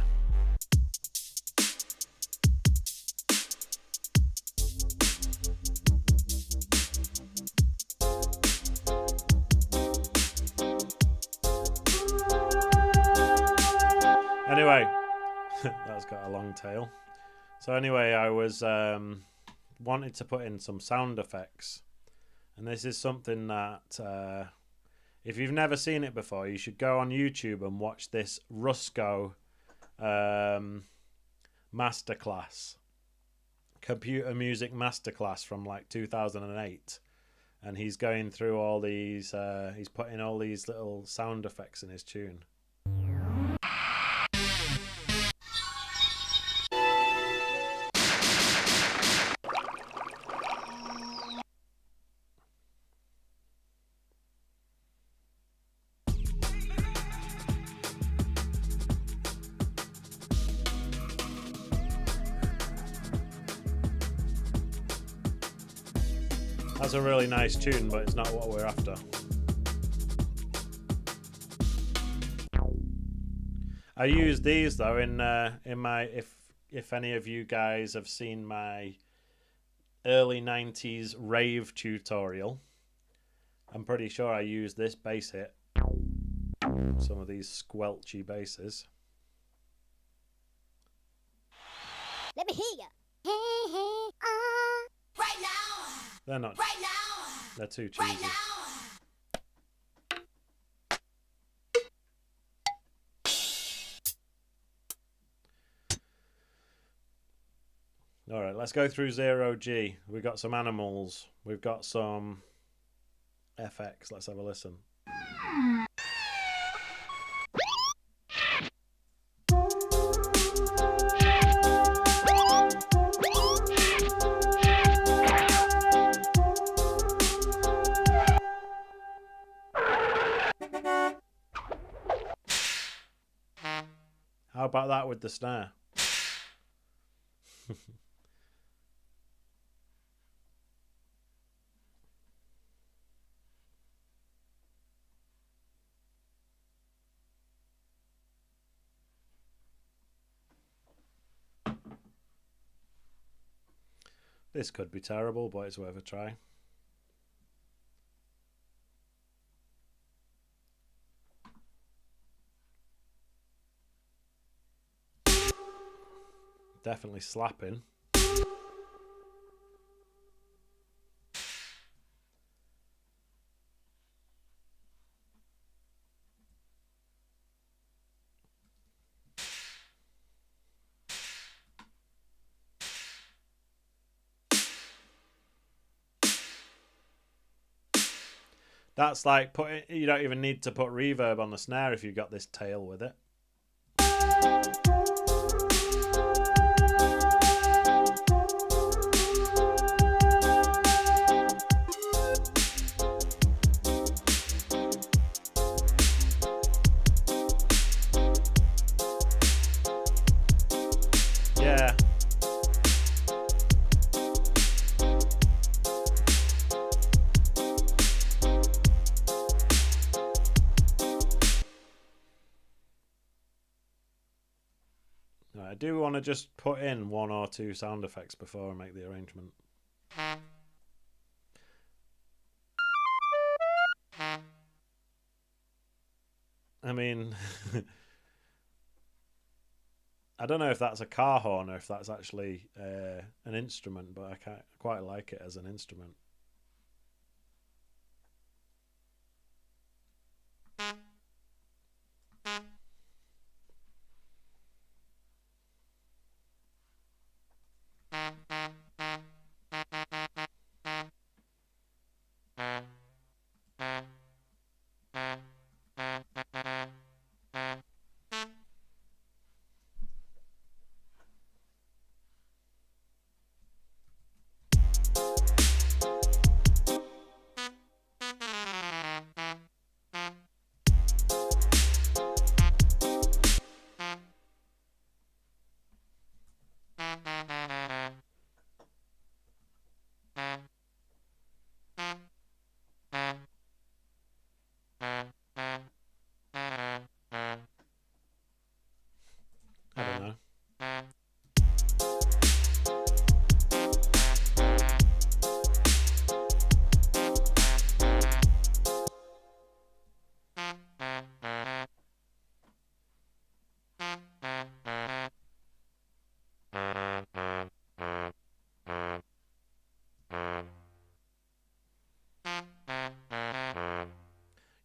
Speaker 1: Anyway, that's got a long tail. So anyway, I was wanted to put in some sound effects, and this is something that if you've never seen it before, you should go on YouTube and watch this Rusco masterclass, computer music masterclass from like 2008, and he's going through all these he's putting all these little sound effects in his tune. That's a really nice tune, but it's not what we're after. I use these though in my if any of you guys have seen my early 90s rave tutorial, I'm pretty sure I used this bass hit, some of these squelchy basses.
Speaker 2: Let me hear ya. Right now.
Speaker 1: They're not.
Speaker 2: Right now.
Speaker 1: They're too cheesy.
Speaker 2: Right now.
Speaker 1: All right, let's go through 0G. We've got some animals. We've got some FX. Let's have a listen. How about that with the snare? This could be terrible, but it's worth a try. Definitely slapping. That's like putting, you don't even need to put reverb on the snare if you've got this tail with it. Yeah. I do want to just put in one or two sound effects before I make the arrangement. I mean, I don't know if that's a car horn or if that's actually an instrument, but I quite like it as an instrument.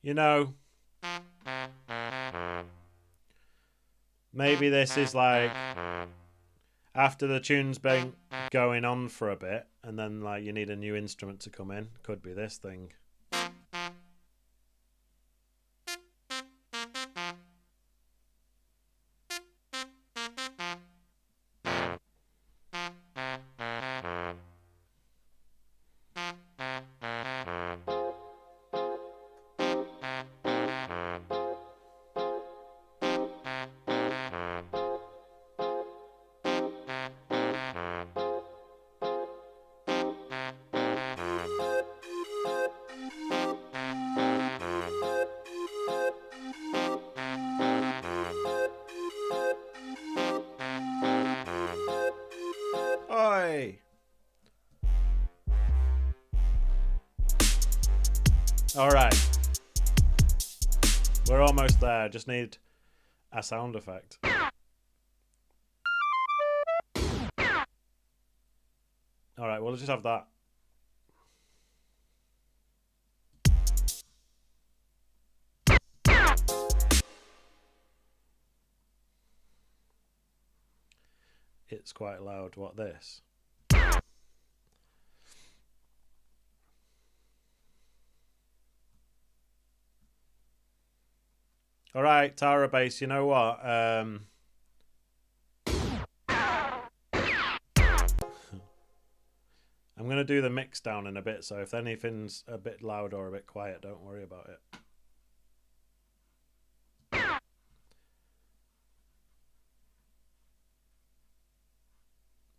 Speaker 1: You know, maybe this is like after the tune's been going on for a bit and then like you need a new instrument to come in. Could be this thing. Oi! Alright. We're almost there. Just need a sound effect. Alright, we'll just have that. It's quite loud. What, this? Alright, Tara Bass, you know what? I'm going to do the mix down in a bit, so if anything's a bit loud or a bit quiet, don't worry about it.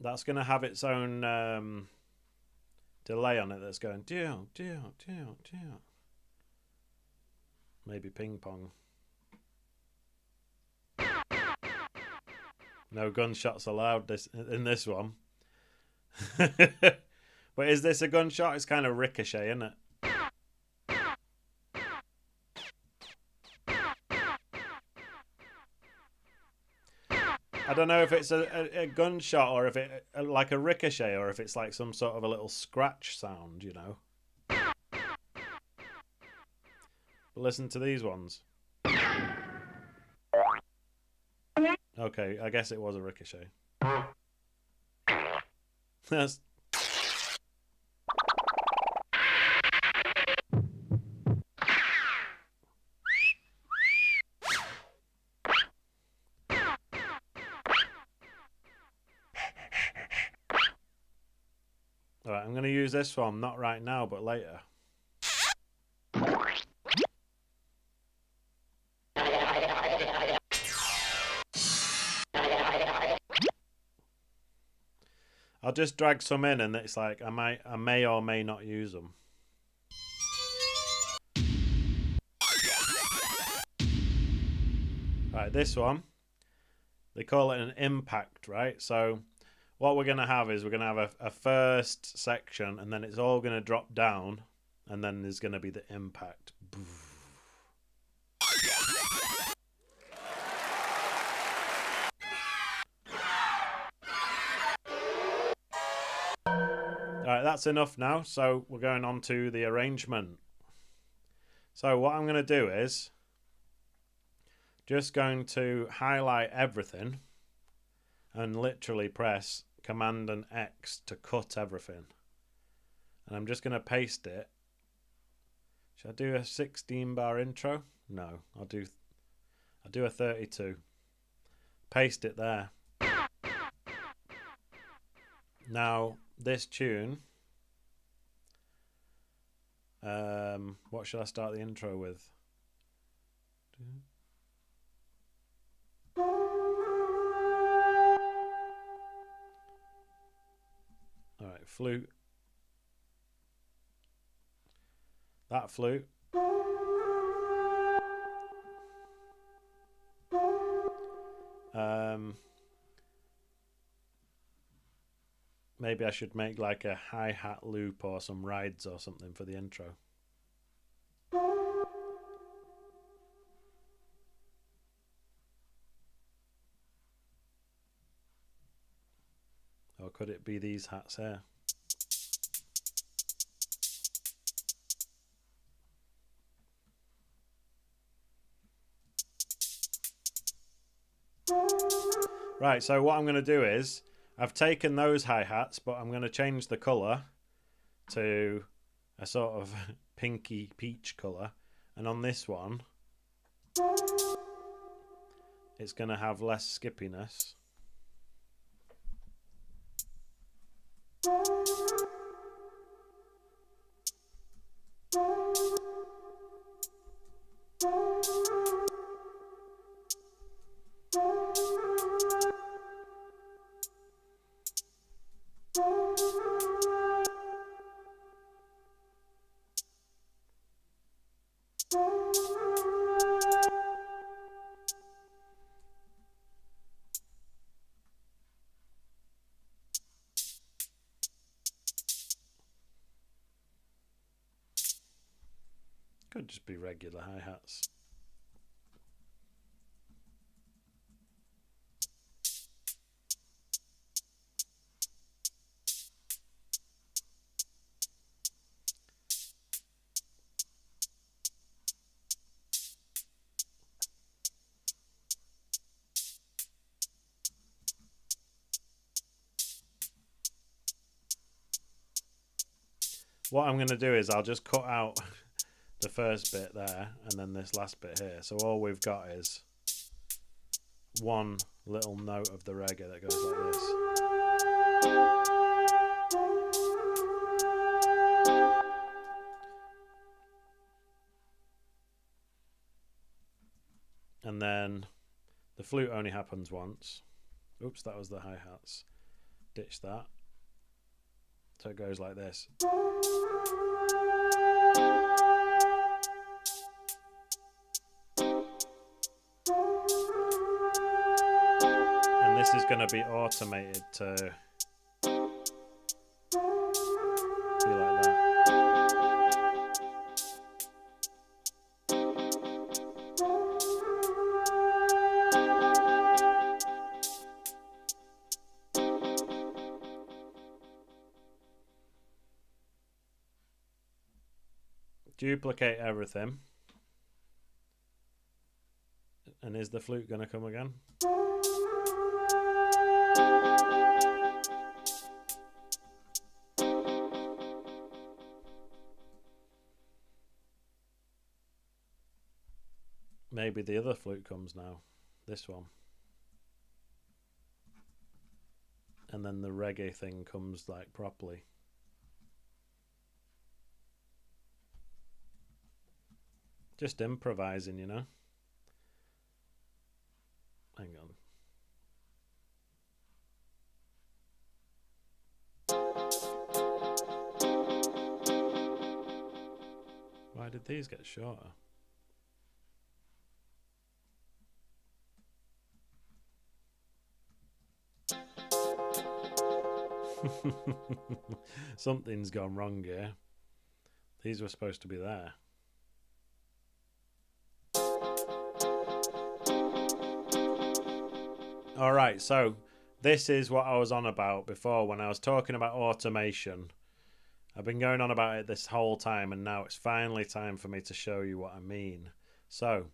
Speaker 1: That's going to have its own delay on it that's going deal. Maybe ping pong. No gunshots allowed in this one. But is this a gunshot? It's kind of ricochet, isn't it? I don't know if it's a gunshot or if it like a ricochet or if it's like some sort of a little scratch sound, you know. But listen to these ones. Okay, I guess it was a ricochet. That's... Alright, I'm going to use this one, not right now, but later. I'll just drag some in and it's like I may or may not use them. Right, this one, they call it an impact, right? So what we're going to have is we're going to have a first section and then it's all going to drop down and then there's going to be the impact. Alright, that's enough now. So we're going on to the arrangement. So what I'm going to do is just going to highlight everything and literally press Command and X to cut everything. And I'm just going to paste it. Should I do a 16 bar intro? No, I'll do a 32. Paste it there. Now this tune, what should I start the intro with? Alright, flute. That flute. Maybe I should make like a hi-hat loop or some rides or something for the intro. Or could it be these hats here? Right, so what I'm going to do is I've taken those hi-hats, but I'm going to change the colour to a sort of pinky peach colour. And on this one, it's going to have less skippiness. Could just be regular hi-hats. What I'm going to do is I'll just cut out the first bit there and then this last bit here. So all we've got is one little note of the reggae that goes like this. And then the flute only happens once. Oops, that was the hi-hats. Ditch that. So it goes like this. And this is going to be automated to be like that. Duplicate everything. And is the flute going to come again? Maybe the other flute comes now. This one. And then the reggae thing comes like properly. Just improvising, you know. Hang on. Why did these get shorter? Something's gone wrong here. These were supposed to be there. Alright, so this is what I was on about before when I was talking about automation. I've been going on about it this whole time and now it's finally time for me to show you what I mean. So,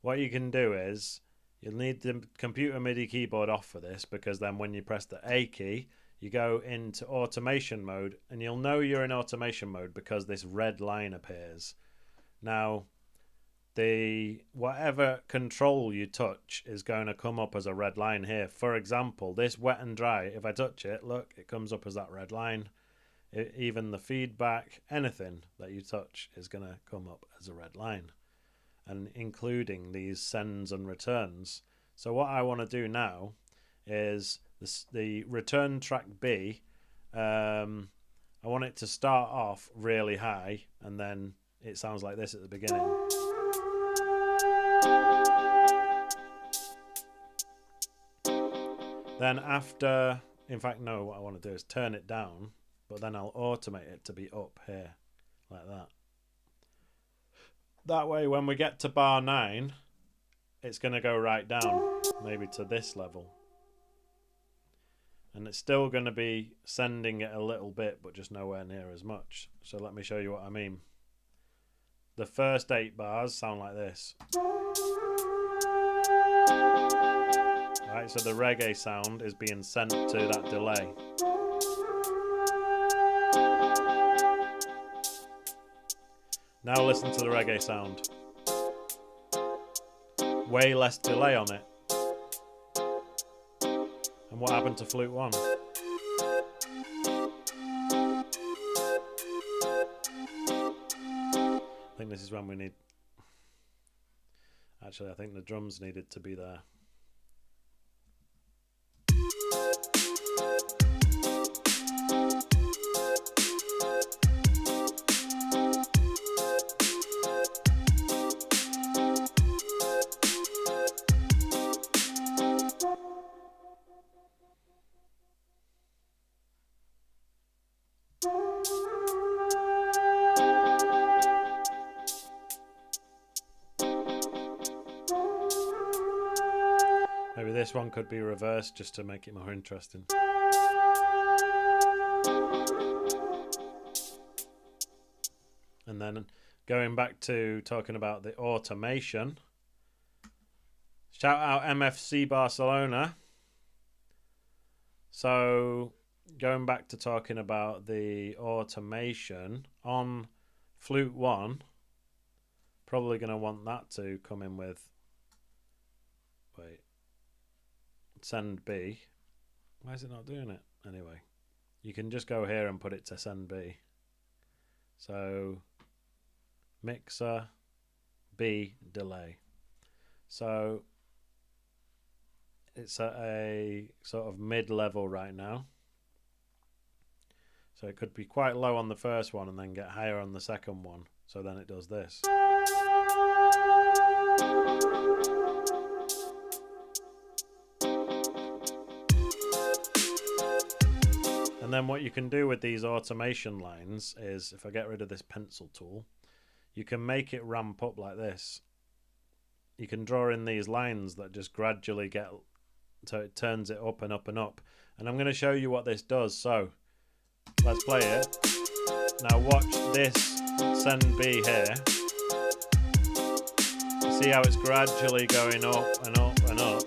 Speaker 1: what you can do is, you'll need the computer MIDI keyboard off for this because then when you press the A key, you go into automation mode and you'll know you're in automation mode because this red line appears. Now, whatever control you touch is going to come up as a red line here. For example, this wet and dry, if I touch it, look, it comes up as that red line. Even the feedback, anything that you touch is going to come up as a red line, and including these sends and returns. So what I want to do now is the return track B. I want it to start off really high and then it sounds like this at the beginning. Then after, in fact no, what I want to do is turn it down, but then I'll automate it to be up here, like that. That way when we get to bar 9, it's going to go right down, maybe to this level. And it's still going to be sending it a little bit, but just nowhere near as much. So let me show you what I mean. The first 8 bars sound like this. Right? Right, so the reggae sound is being sent to that delay. Now listen to the reggae sound. Way less delay on it. And what happened to flute 1? I think this is when we need... Actually, I think the drums needed to be there. Maybe this one could be reversed just to make it more interesting. And then going back to talking about the automation. Shout out MFC Barcelona. So going back to talking about the automation on flute 1, probably going to want that to come in with, wait, send B. Why is it not doing it? Anyway, you can just go here and put it to send B. So mixer B delay. So it's at a sort of mid-level right now. So it could be quite low on the first one and then get higher on the second one. So then it does this. And then what you can do with these automation lines is, if I get rid of this pencil tool, you can make it ramp up like this. You can draw in these lines that just gradually get, so it turns it up and up and up. And I'm going to show you what this does. So let's play it. Now watch this send B here. See how it's gradually going up and up and up.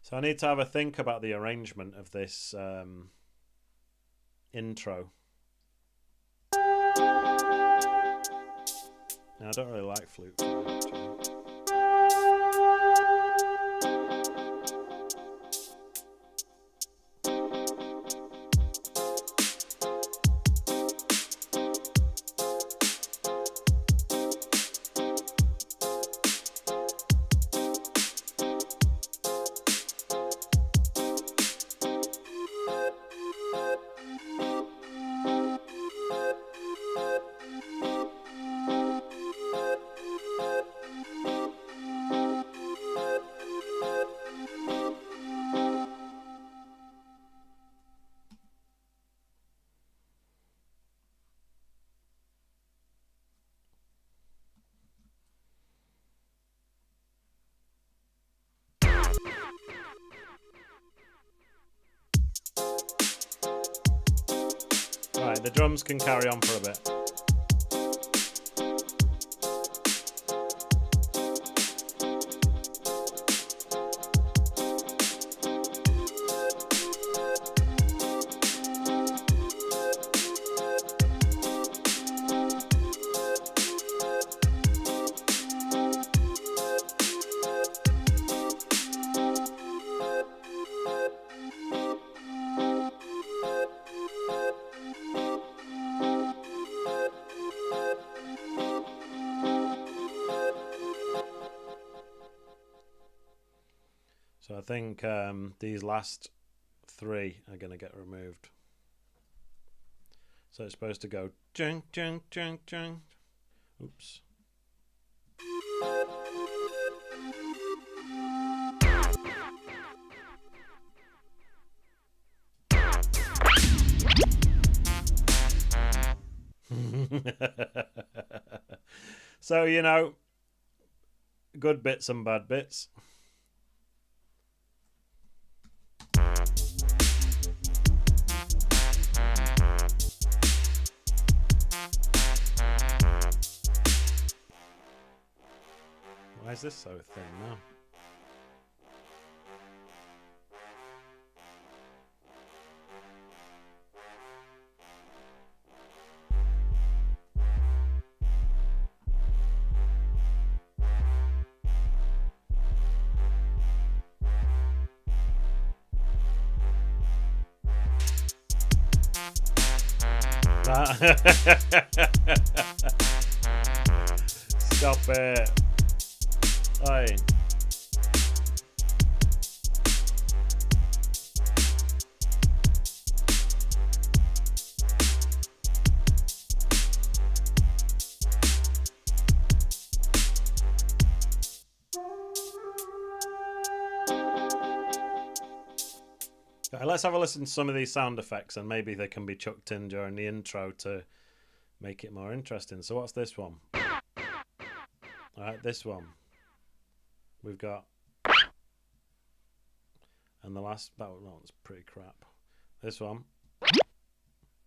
Speaker 1: So I need to have a think about the arrangement of this intro. Now, I don't really like flute, actually. Right, the drums can carry on for a bit. So I think these last three are going to get removed. So it's supposed to go jung, jung, jung, jung. Oops. So, you know, good bits and bad bits. is this so thin now? Stop it. Oi. Right, let's have a listen to some of these sound effects and maybe they can be chucked in during the intro to make it more interesting. So what's this one? Alright, this one. We've got... And the last... That one's pretty crap. This one.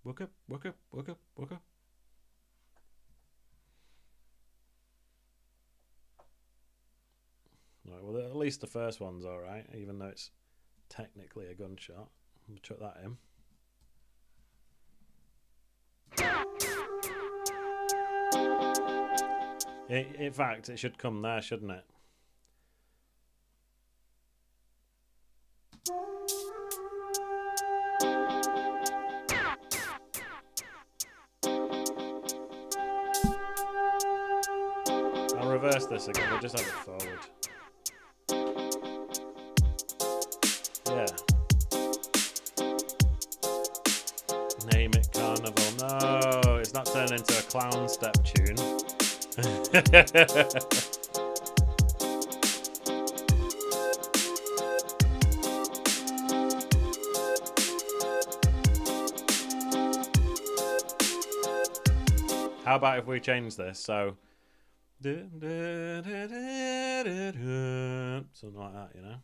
Speaker 1: Wook up, wook up, wook up, wook up. Right, well, at least the first one's alright, even though it's technically a gunshot. We'll chuck that in. In fact, it should come there, shouldn't it? I'll reverse this again, we'll just have it forward. Yeah. Name it Carnival. No, it's not turned into a clown step tune. How about if we change this? So, something like that, you know?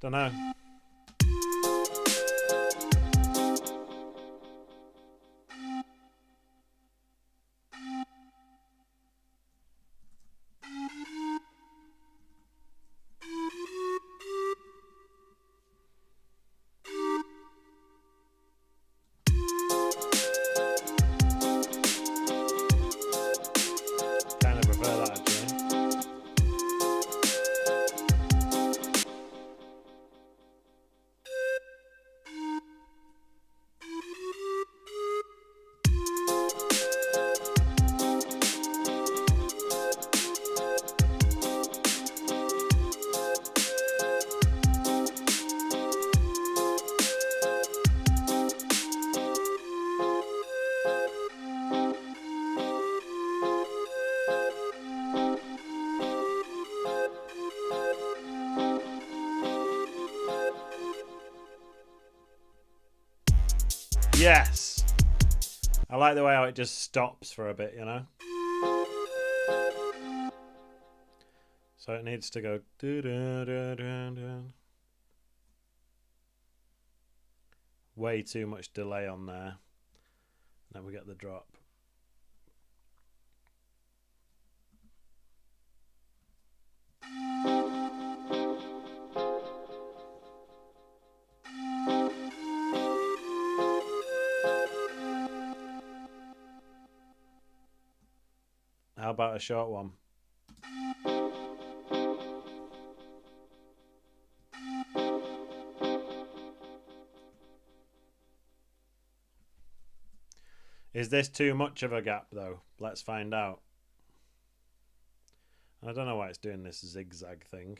Speaker 1: Don't know. Kind of prefer that actually. Yes! I like the way how it just stops for a bit, you know? So it needs to go... Way too much delay on there. Then we get the drop. How about a short one? Is this too much of a gap though? Let's find out. I don't know why it's doing this zigzag thing.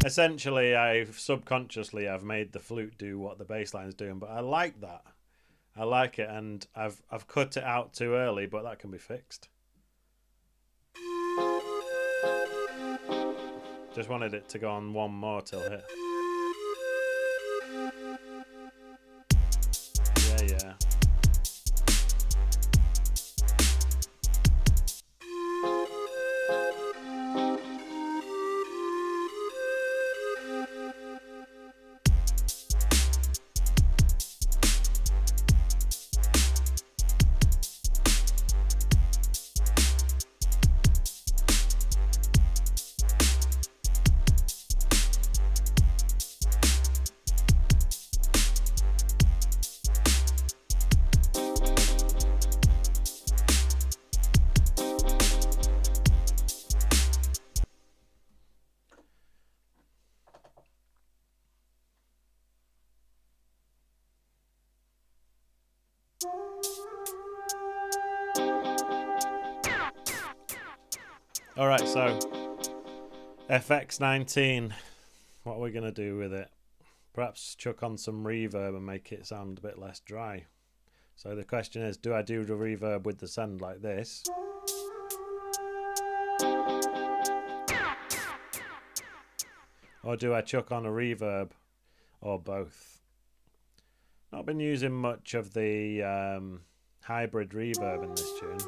Speaker 1: essentially, I've made the flute do what the bass line's doing, but I like that. I like it, and I've cut it out too early, but that can be fixed. Just wanted it to go on one more till here. Yeah. Alright, so FX19, what are we going to do with it? Perhaps chuck on some reverb and make it sound a bit less dry. So the question is, do I do the reverb with the send like this? Or do I chuck on a reverb? Or both? Not been using much of the hybrid reverb in this tune.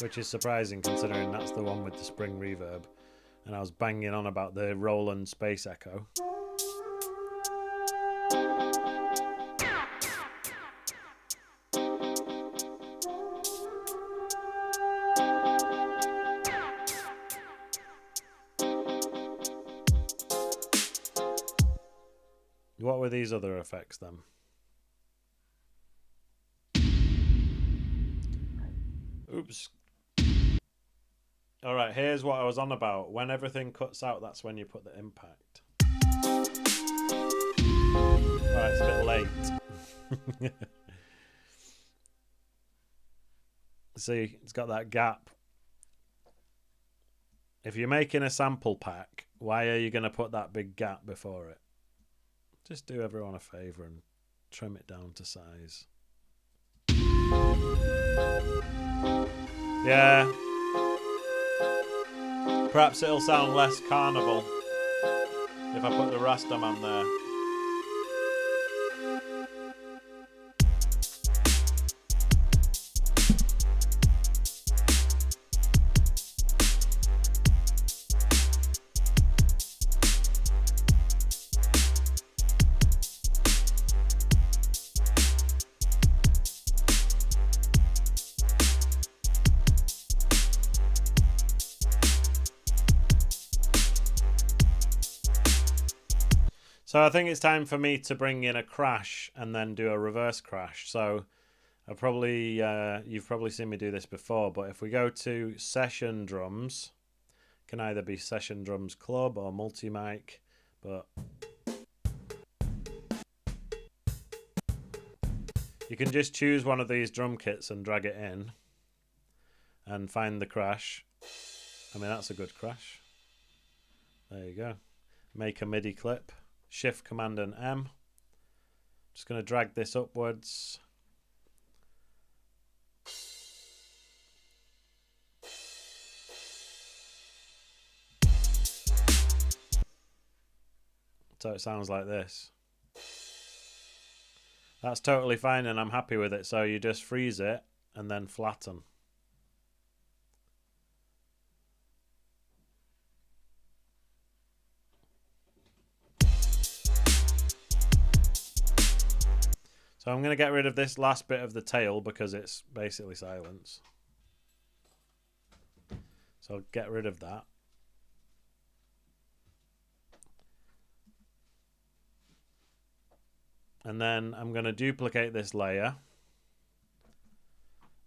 Speaker 1: Which is surprising considering that's the one with the spring reverb. And I was banging on about the Roland Space Echo. What were these other effects then? Oops. Alright, here's what I was on about. When everything cuts out, that's when you put the impact. Alright, it's a bit late. See, it's got that gap. If you're making a sample pack, why are you going to put that big gap before it? Just do everyone a favour and trim it down to size. Yeah. Perhaps it'll sound less carnival if I put the Rastaman there. So I think it's time for me to bring in a crash and then do a reverse crash. So I probably you've probably seen me do this before, but if we go to session drums, can either be session drums club or multi-mic, but you can just choose one of these drum kits and drag it in and find the crash. I mean, that's a good crash. There you go. Make a MIDI clip. Shift Command and M. Just going to drag this upwards. So it sounds like this. That's totally fine and I'm happy with it. So you just freeze it and then flatten. So I'm going to get rid of this last bit of the tail because it's basically silence. So I'll get rid of that. And then I'm going to duplicate this layer.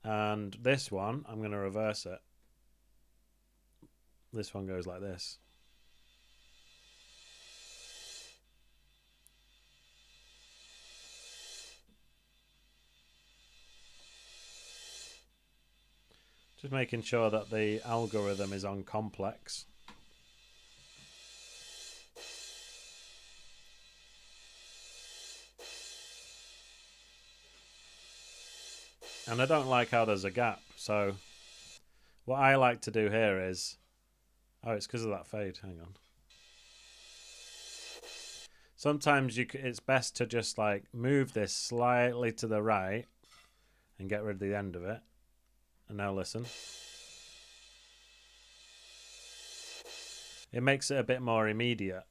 Speaker 1: And this one, I'm going to reverse it. This one goes like this. Just making sure that the algorithm is on complex. And I don't like how there's a gap, so what I like to do here is... Oh, it's because of that fade. Hang on. Sometimes it's best to just like move this slightly to the right and get rid of the end of it. And now listen. It makes it a bit more immediate.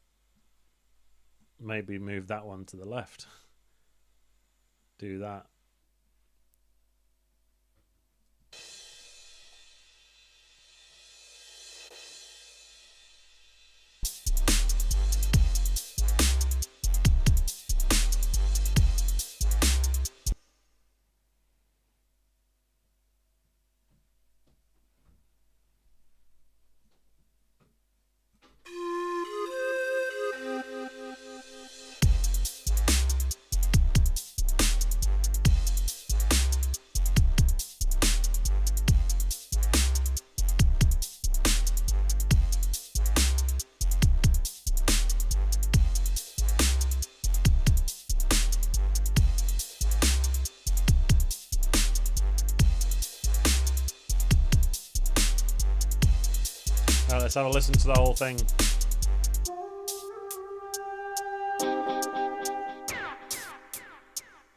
Speaker 1: Maybe move that one to the left. Do that. Alright, let's have a listen to the whole thing.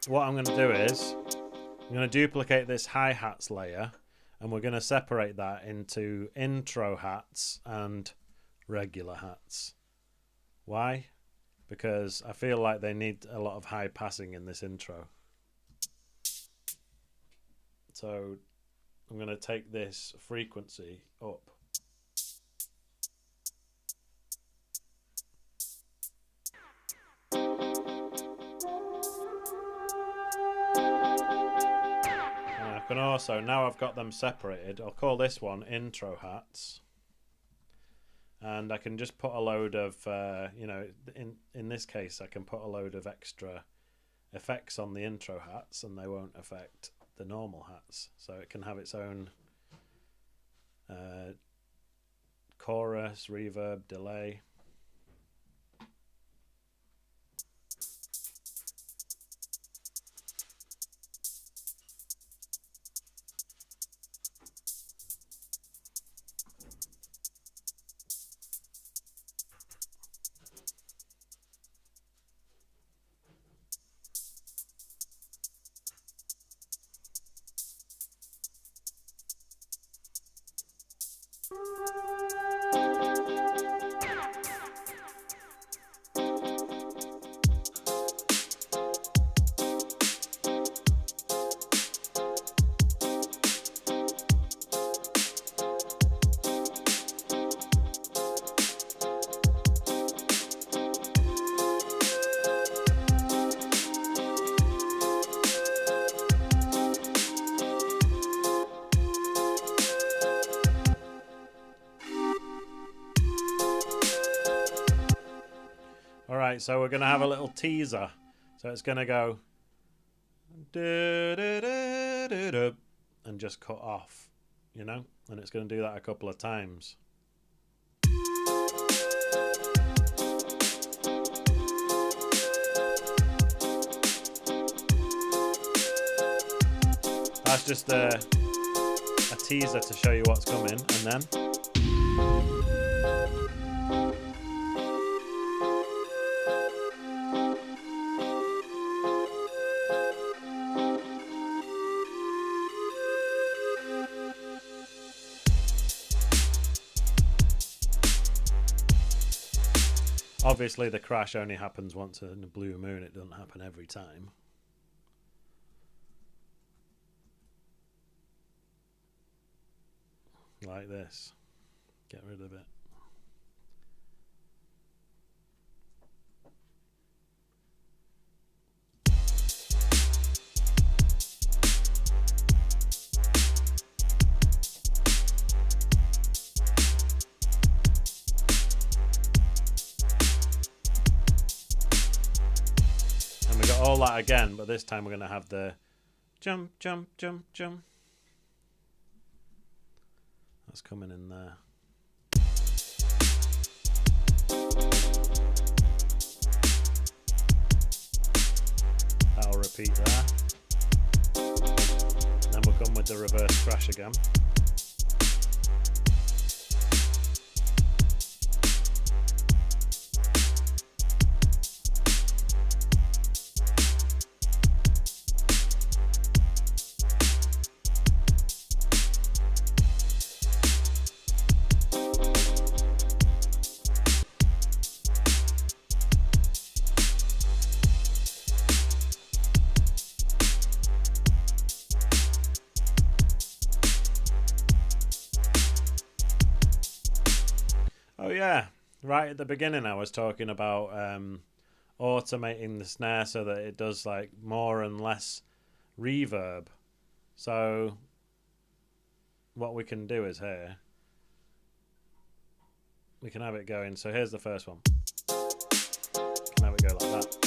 Speaker 1: What I'm going to do is I'm going to duplicate this hi-hats layer and we're going to separate that into intro hats and regular hats. Why? Because I feel like they need a lot of high passing in this intro. So I'm going to take this frequency up. I can also, now I've got them separated, I'll call this one intro hats. And I can just put a load of, you know, in this case I can put a load of extra effects on the intro hats and they won't affect the normal hats. So it can have its own chorus, reverb, delay. Alright, so we're going to have a little teaser. So it's going to go and just cut off, you know? And it's going to do that a couple of times. That's just a teaser to show you what's coming, and then obviously the crash only happens once in a blue moon, it doesn't happen every time. Like this. Get rid of it. And we got all that again, but this time we're going to have the jump, jump, jump, jump. that's coming in there. That'll repeat there. Then we'll come with the reverse crash again. Oh yeah, right at the beginning I was talking about automating the snare so that it does like more and less reverb. So what we can do is here, we can have it going. So here's the first one. Can have it go like that.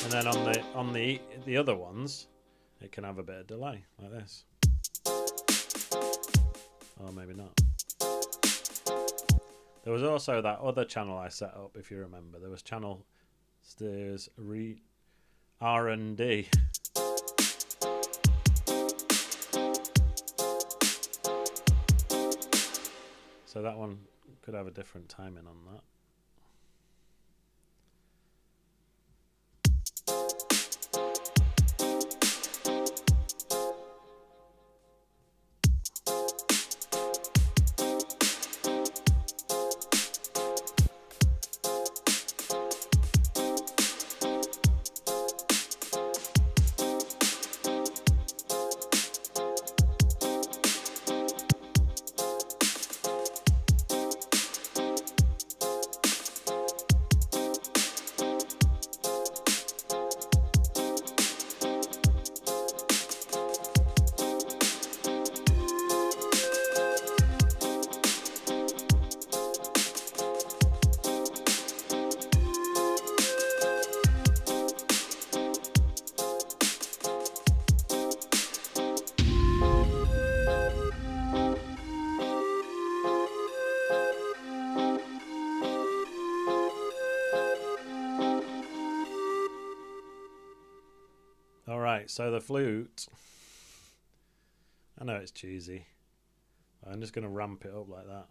Speaker 1: And then on the other ones, it can have a bit of delay like this. Or maybe not. There was also that other channel I set up, if you remember. There was channel there's R&D. So that one could have a different timing on that. Alright, so the flute, I know it's cheesy, I'm just going to ramp it up like that.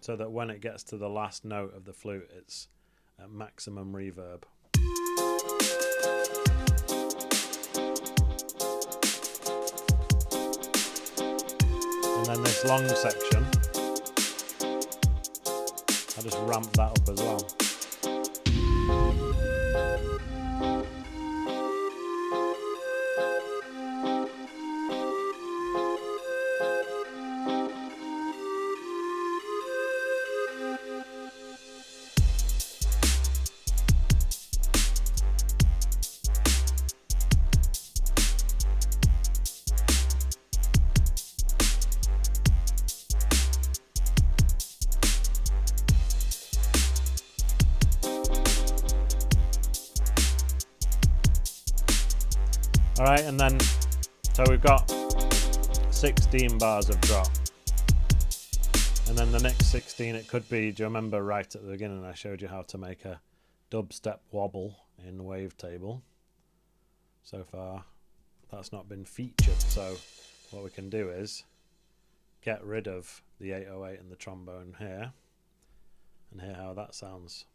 Speaker 1: So that when it gets to the last note of the flute, it's at maximum reverb. And then this long section, I'll just ramp that up as well. Alright, and then, so we've got 16 bars of drop. And then the next 16, it could be, do you remember right at the beginning I showed you how to make a dubstep wobble in Wavetable? So far, that's not been featured, so what we can do is get rid of the 808 and the trombone here, and hear how that sounds.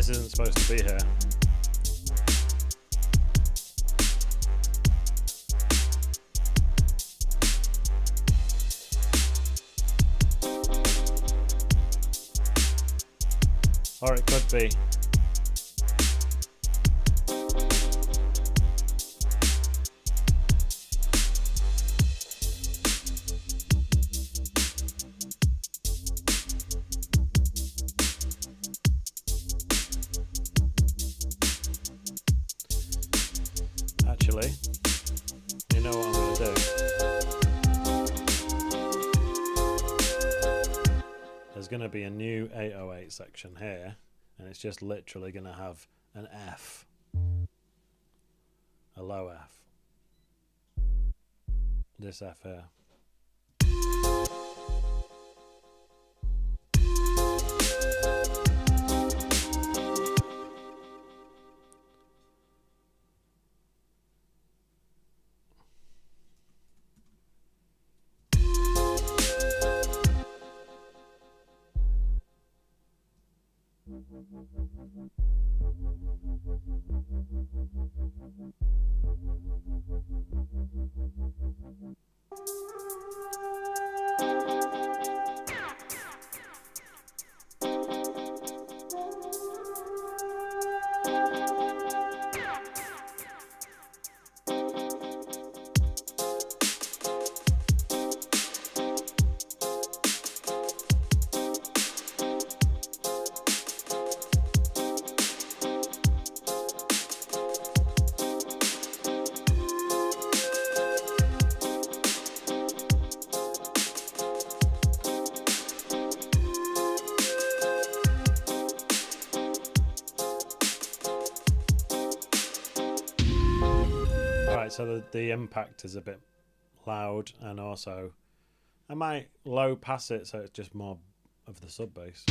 Speaker 1: This isn't supposed to be here. Or it could be. Actually, you know what I'm going to do? There's going to be a new 808 section here, and it's just literally going to have an F, a low F, this F here. So the impact is a bit loud, and also I might low pass it so it's just more of the sub bass.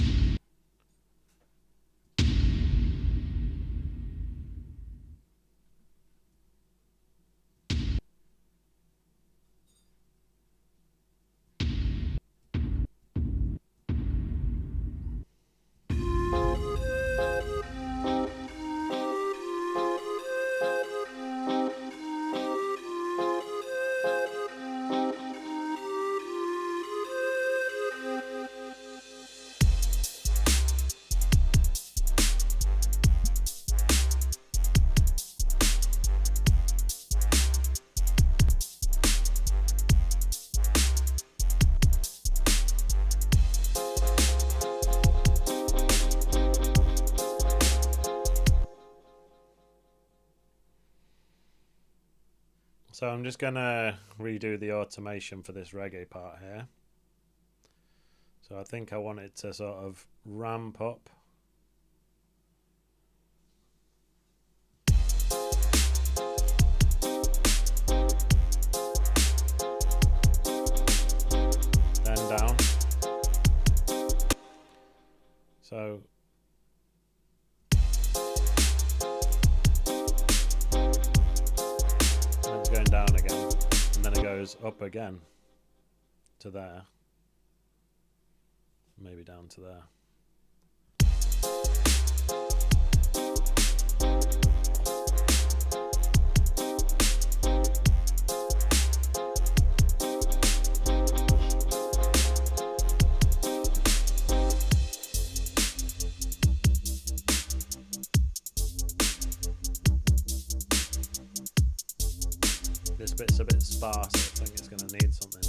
Speaker 1: So I'm just going to redo the automation for this reggae part here. So I think I want it to sort of ramp up. Then down. So going down again, and then it goes up again to there, maybe down to there. This bit's a bit sparse, I think it's going to need something.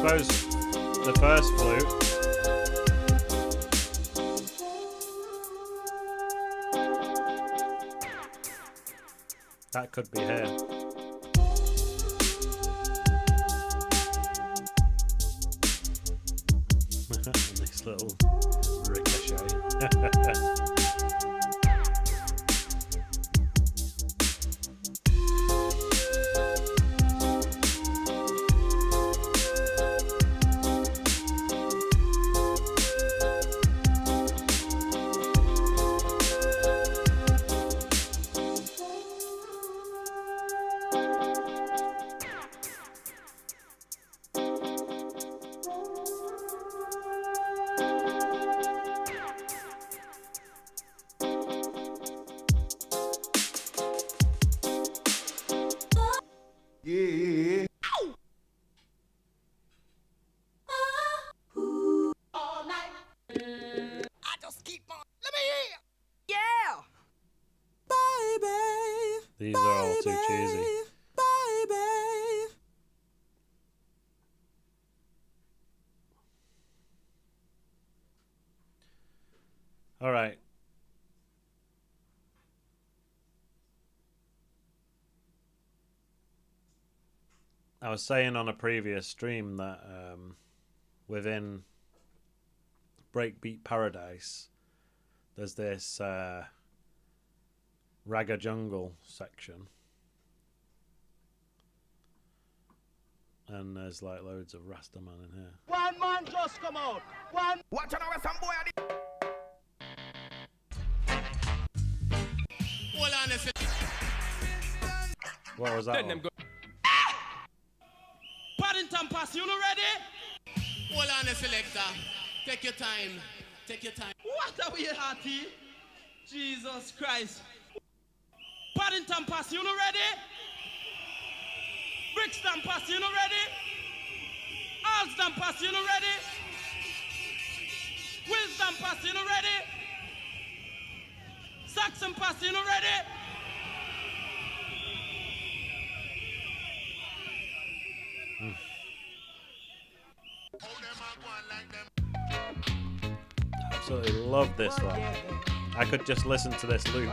Speaker 1: Suppose the first flute that could be here. Nice little ricochet.
Speaker 3: Yeah.
Speaker 2: All night. I just keep on. Let me hear you. Yeah.
Speaker 3: Baby.
Speaker 1: These are all too cheesy.
Speaker 3: Baby.
Speaker 1: All right. I was saying on a previous stream that within Breakbeat Paradise, there's this Ragga Jungle section. And there's like loads of Rastaman in here.
Speaker 4: One man just come out. One.
Speaker 3: Watch out, some boy.
Speaker 4: Hold on a second.
Speaker 1: What was that one?
Speaker 4: Paddington Pass, you know ready? Hold on a selector. Take your time. Take your time. What are we hearty? Jesus Christ. Paddington Pass, you know ready? Brixton Pass, you know ready? Alston Pass, you know ready? Wisdom Pass, you know ready? Saxon Pass, you know ready?
Speaker 1: Absolutely love this one. I could just listen to this loop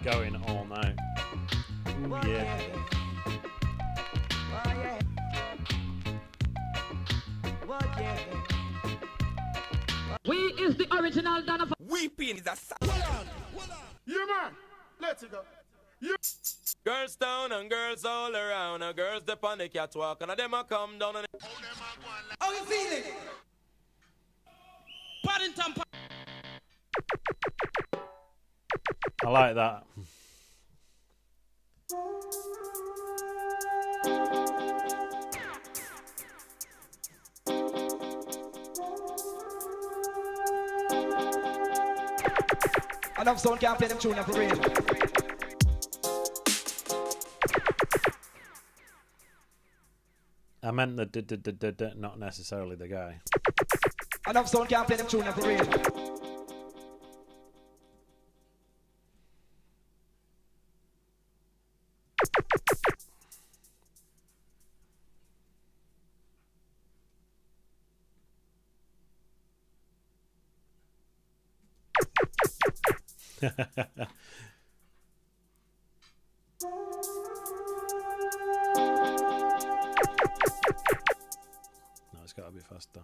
Speaker 1: going all night. Ooh, yeah.
Speaker 5: We is the original Donna.
Speaker 3: Weeping is a
Speaker 4: Yeah, man. Let's go.
Speaker 6: Girls down and girls all around, and girls dip on the catwalk, and them a come down and
Speaker 3: How you feeling?
Speaker 4: Paddington Pass.
Speaker 1: I like that.
Speaker 3: Enough sound can't play them tune for real.
Speaker 1: I meant the not necessarily the guy.
Speaker 3: Enough sound can't play them tune for real.
Speaker 1: No, it's got to be faster.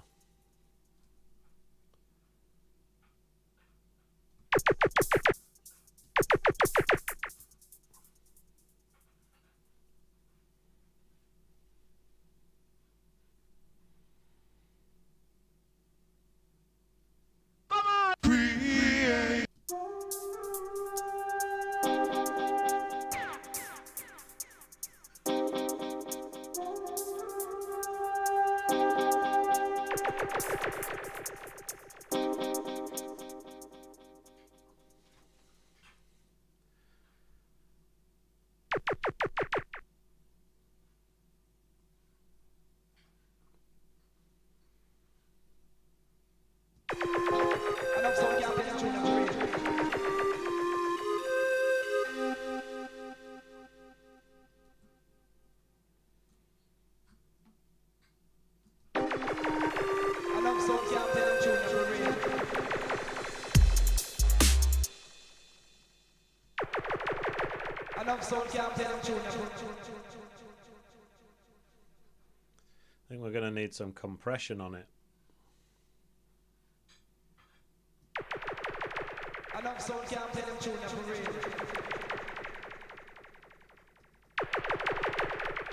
Speaker 3: Enough sound can't play them tune.
Speaker 1: I think we're going to need some compression on it.
Speaker 3: Enough sound can't play them tune for real.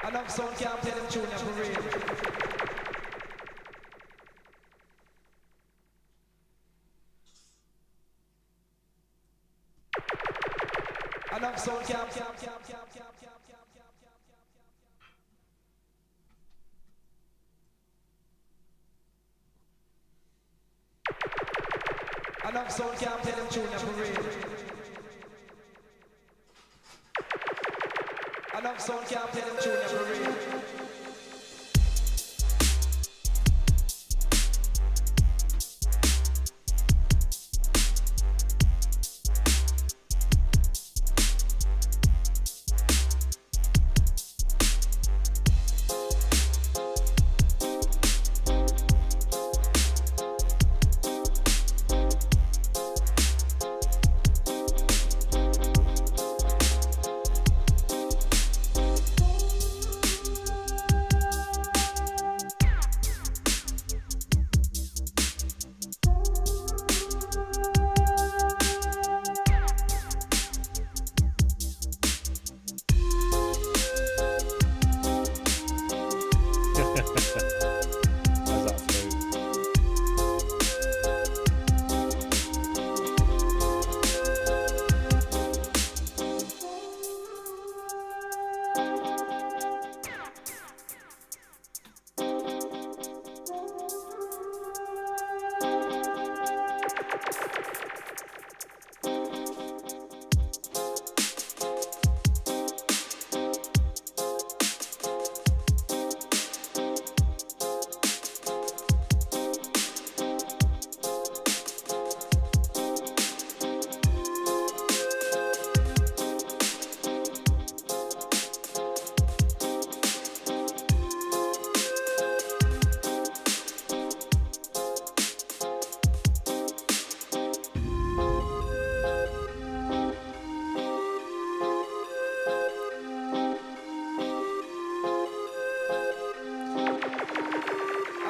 Speaker 3: Enough sound can't play them tune for real. Enough sound can't. Enough sound can't play them tune for real. Enough sound can't play them tune for real.
Speaker 1: How's that flute?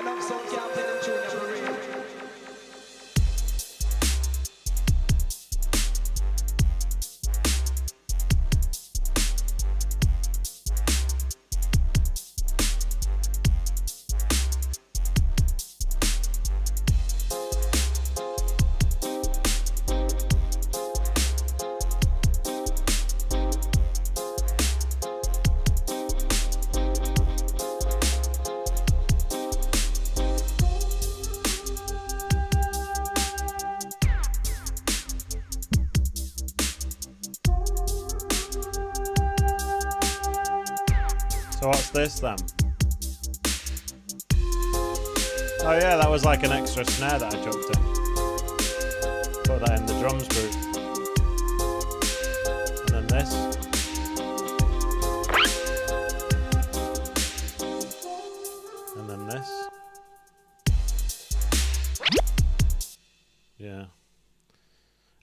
Speaker 1: Enough sound can't play them tune for real. So what's this then? Oh yeah, that was like an extra snare that I chucked in. Put that in the drums group. And then this. And then this. Yeah.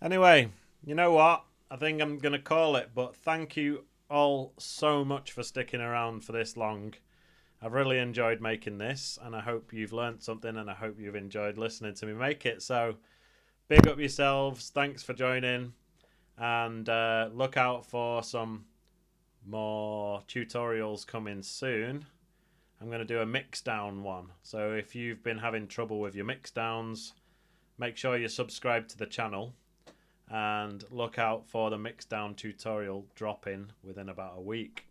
Speaker 1: Anyway, you know what? I think I'm going to call it, but thank you all so much for sticking around for this long. I've really enjoyed making this, and I hope you've learned something, and I hope you've enjoyed listening to me make it. So big up yourselves, thanks for joining, and look out for some more tutorials coming soon. I'm going to do a mix down one, so if you've been having trouble with your mix downs, make sure you subscribe to the channel and look out for the mix down tutorial dropping within about a week.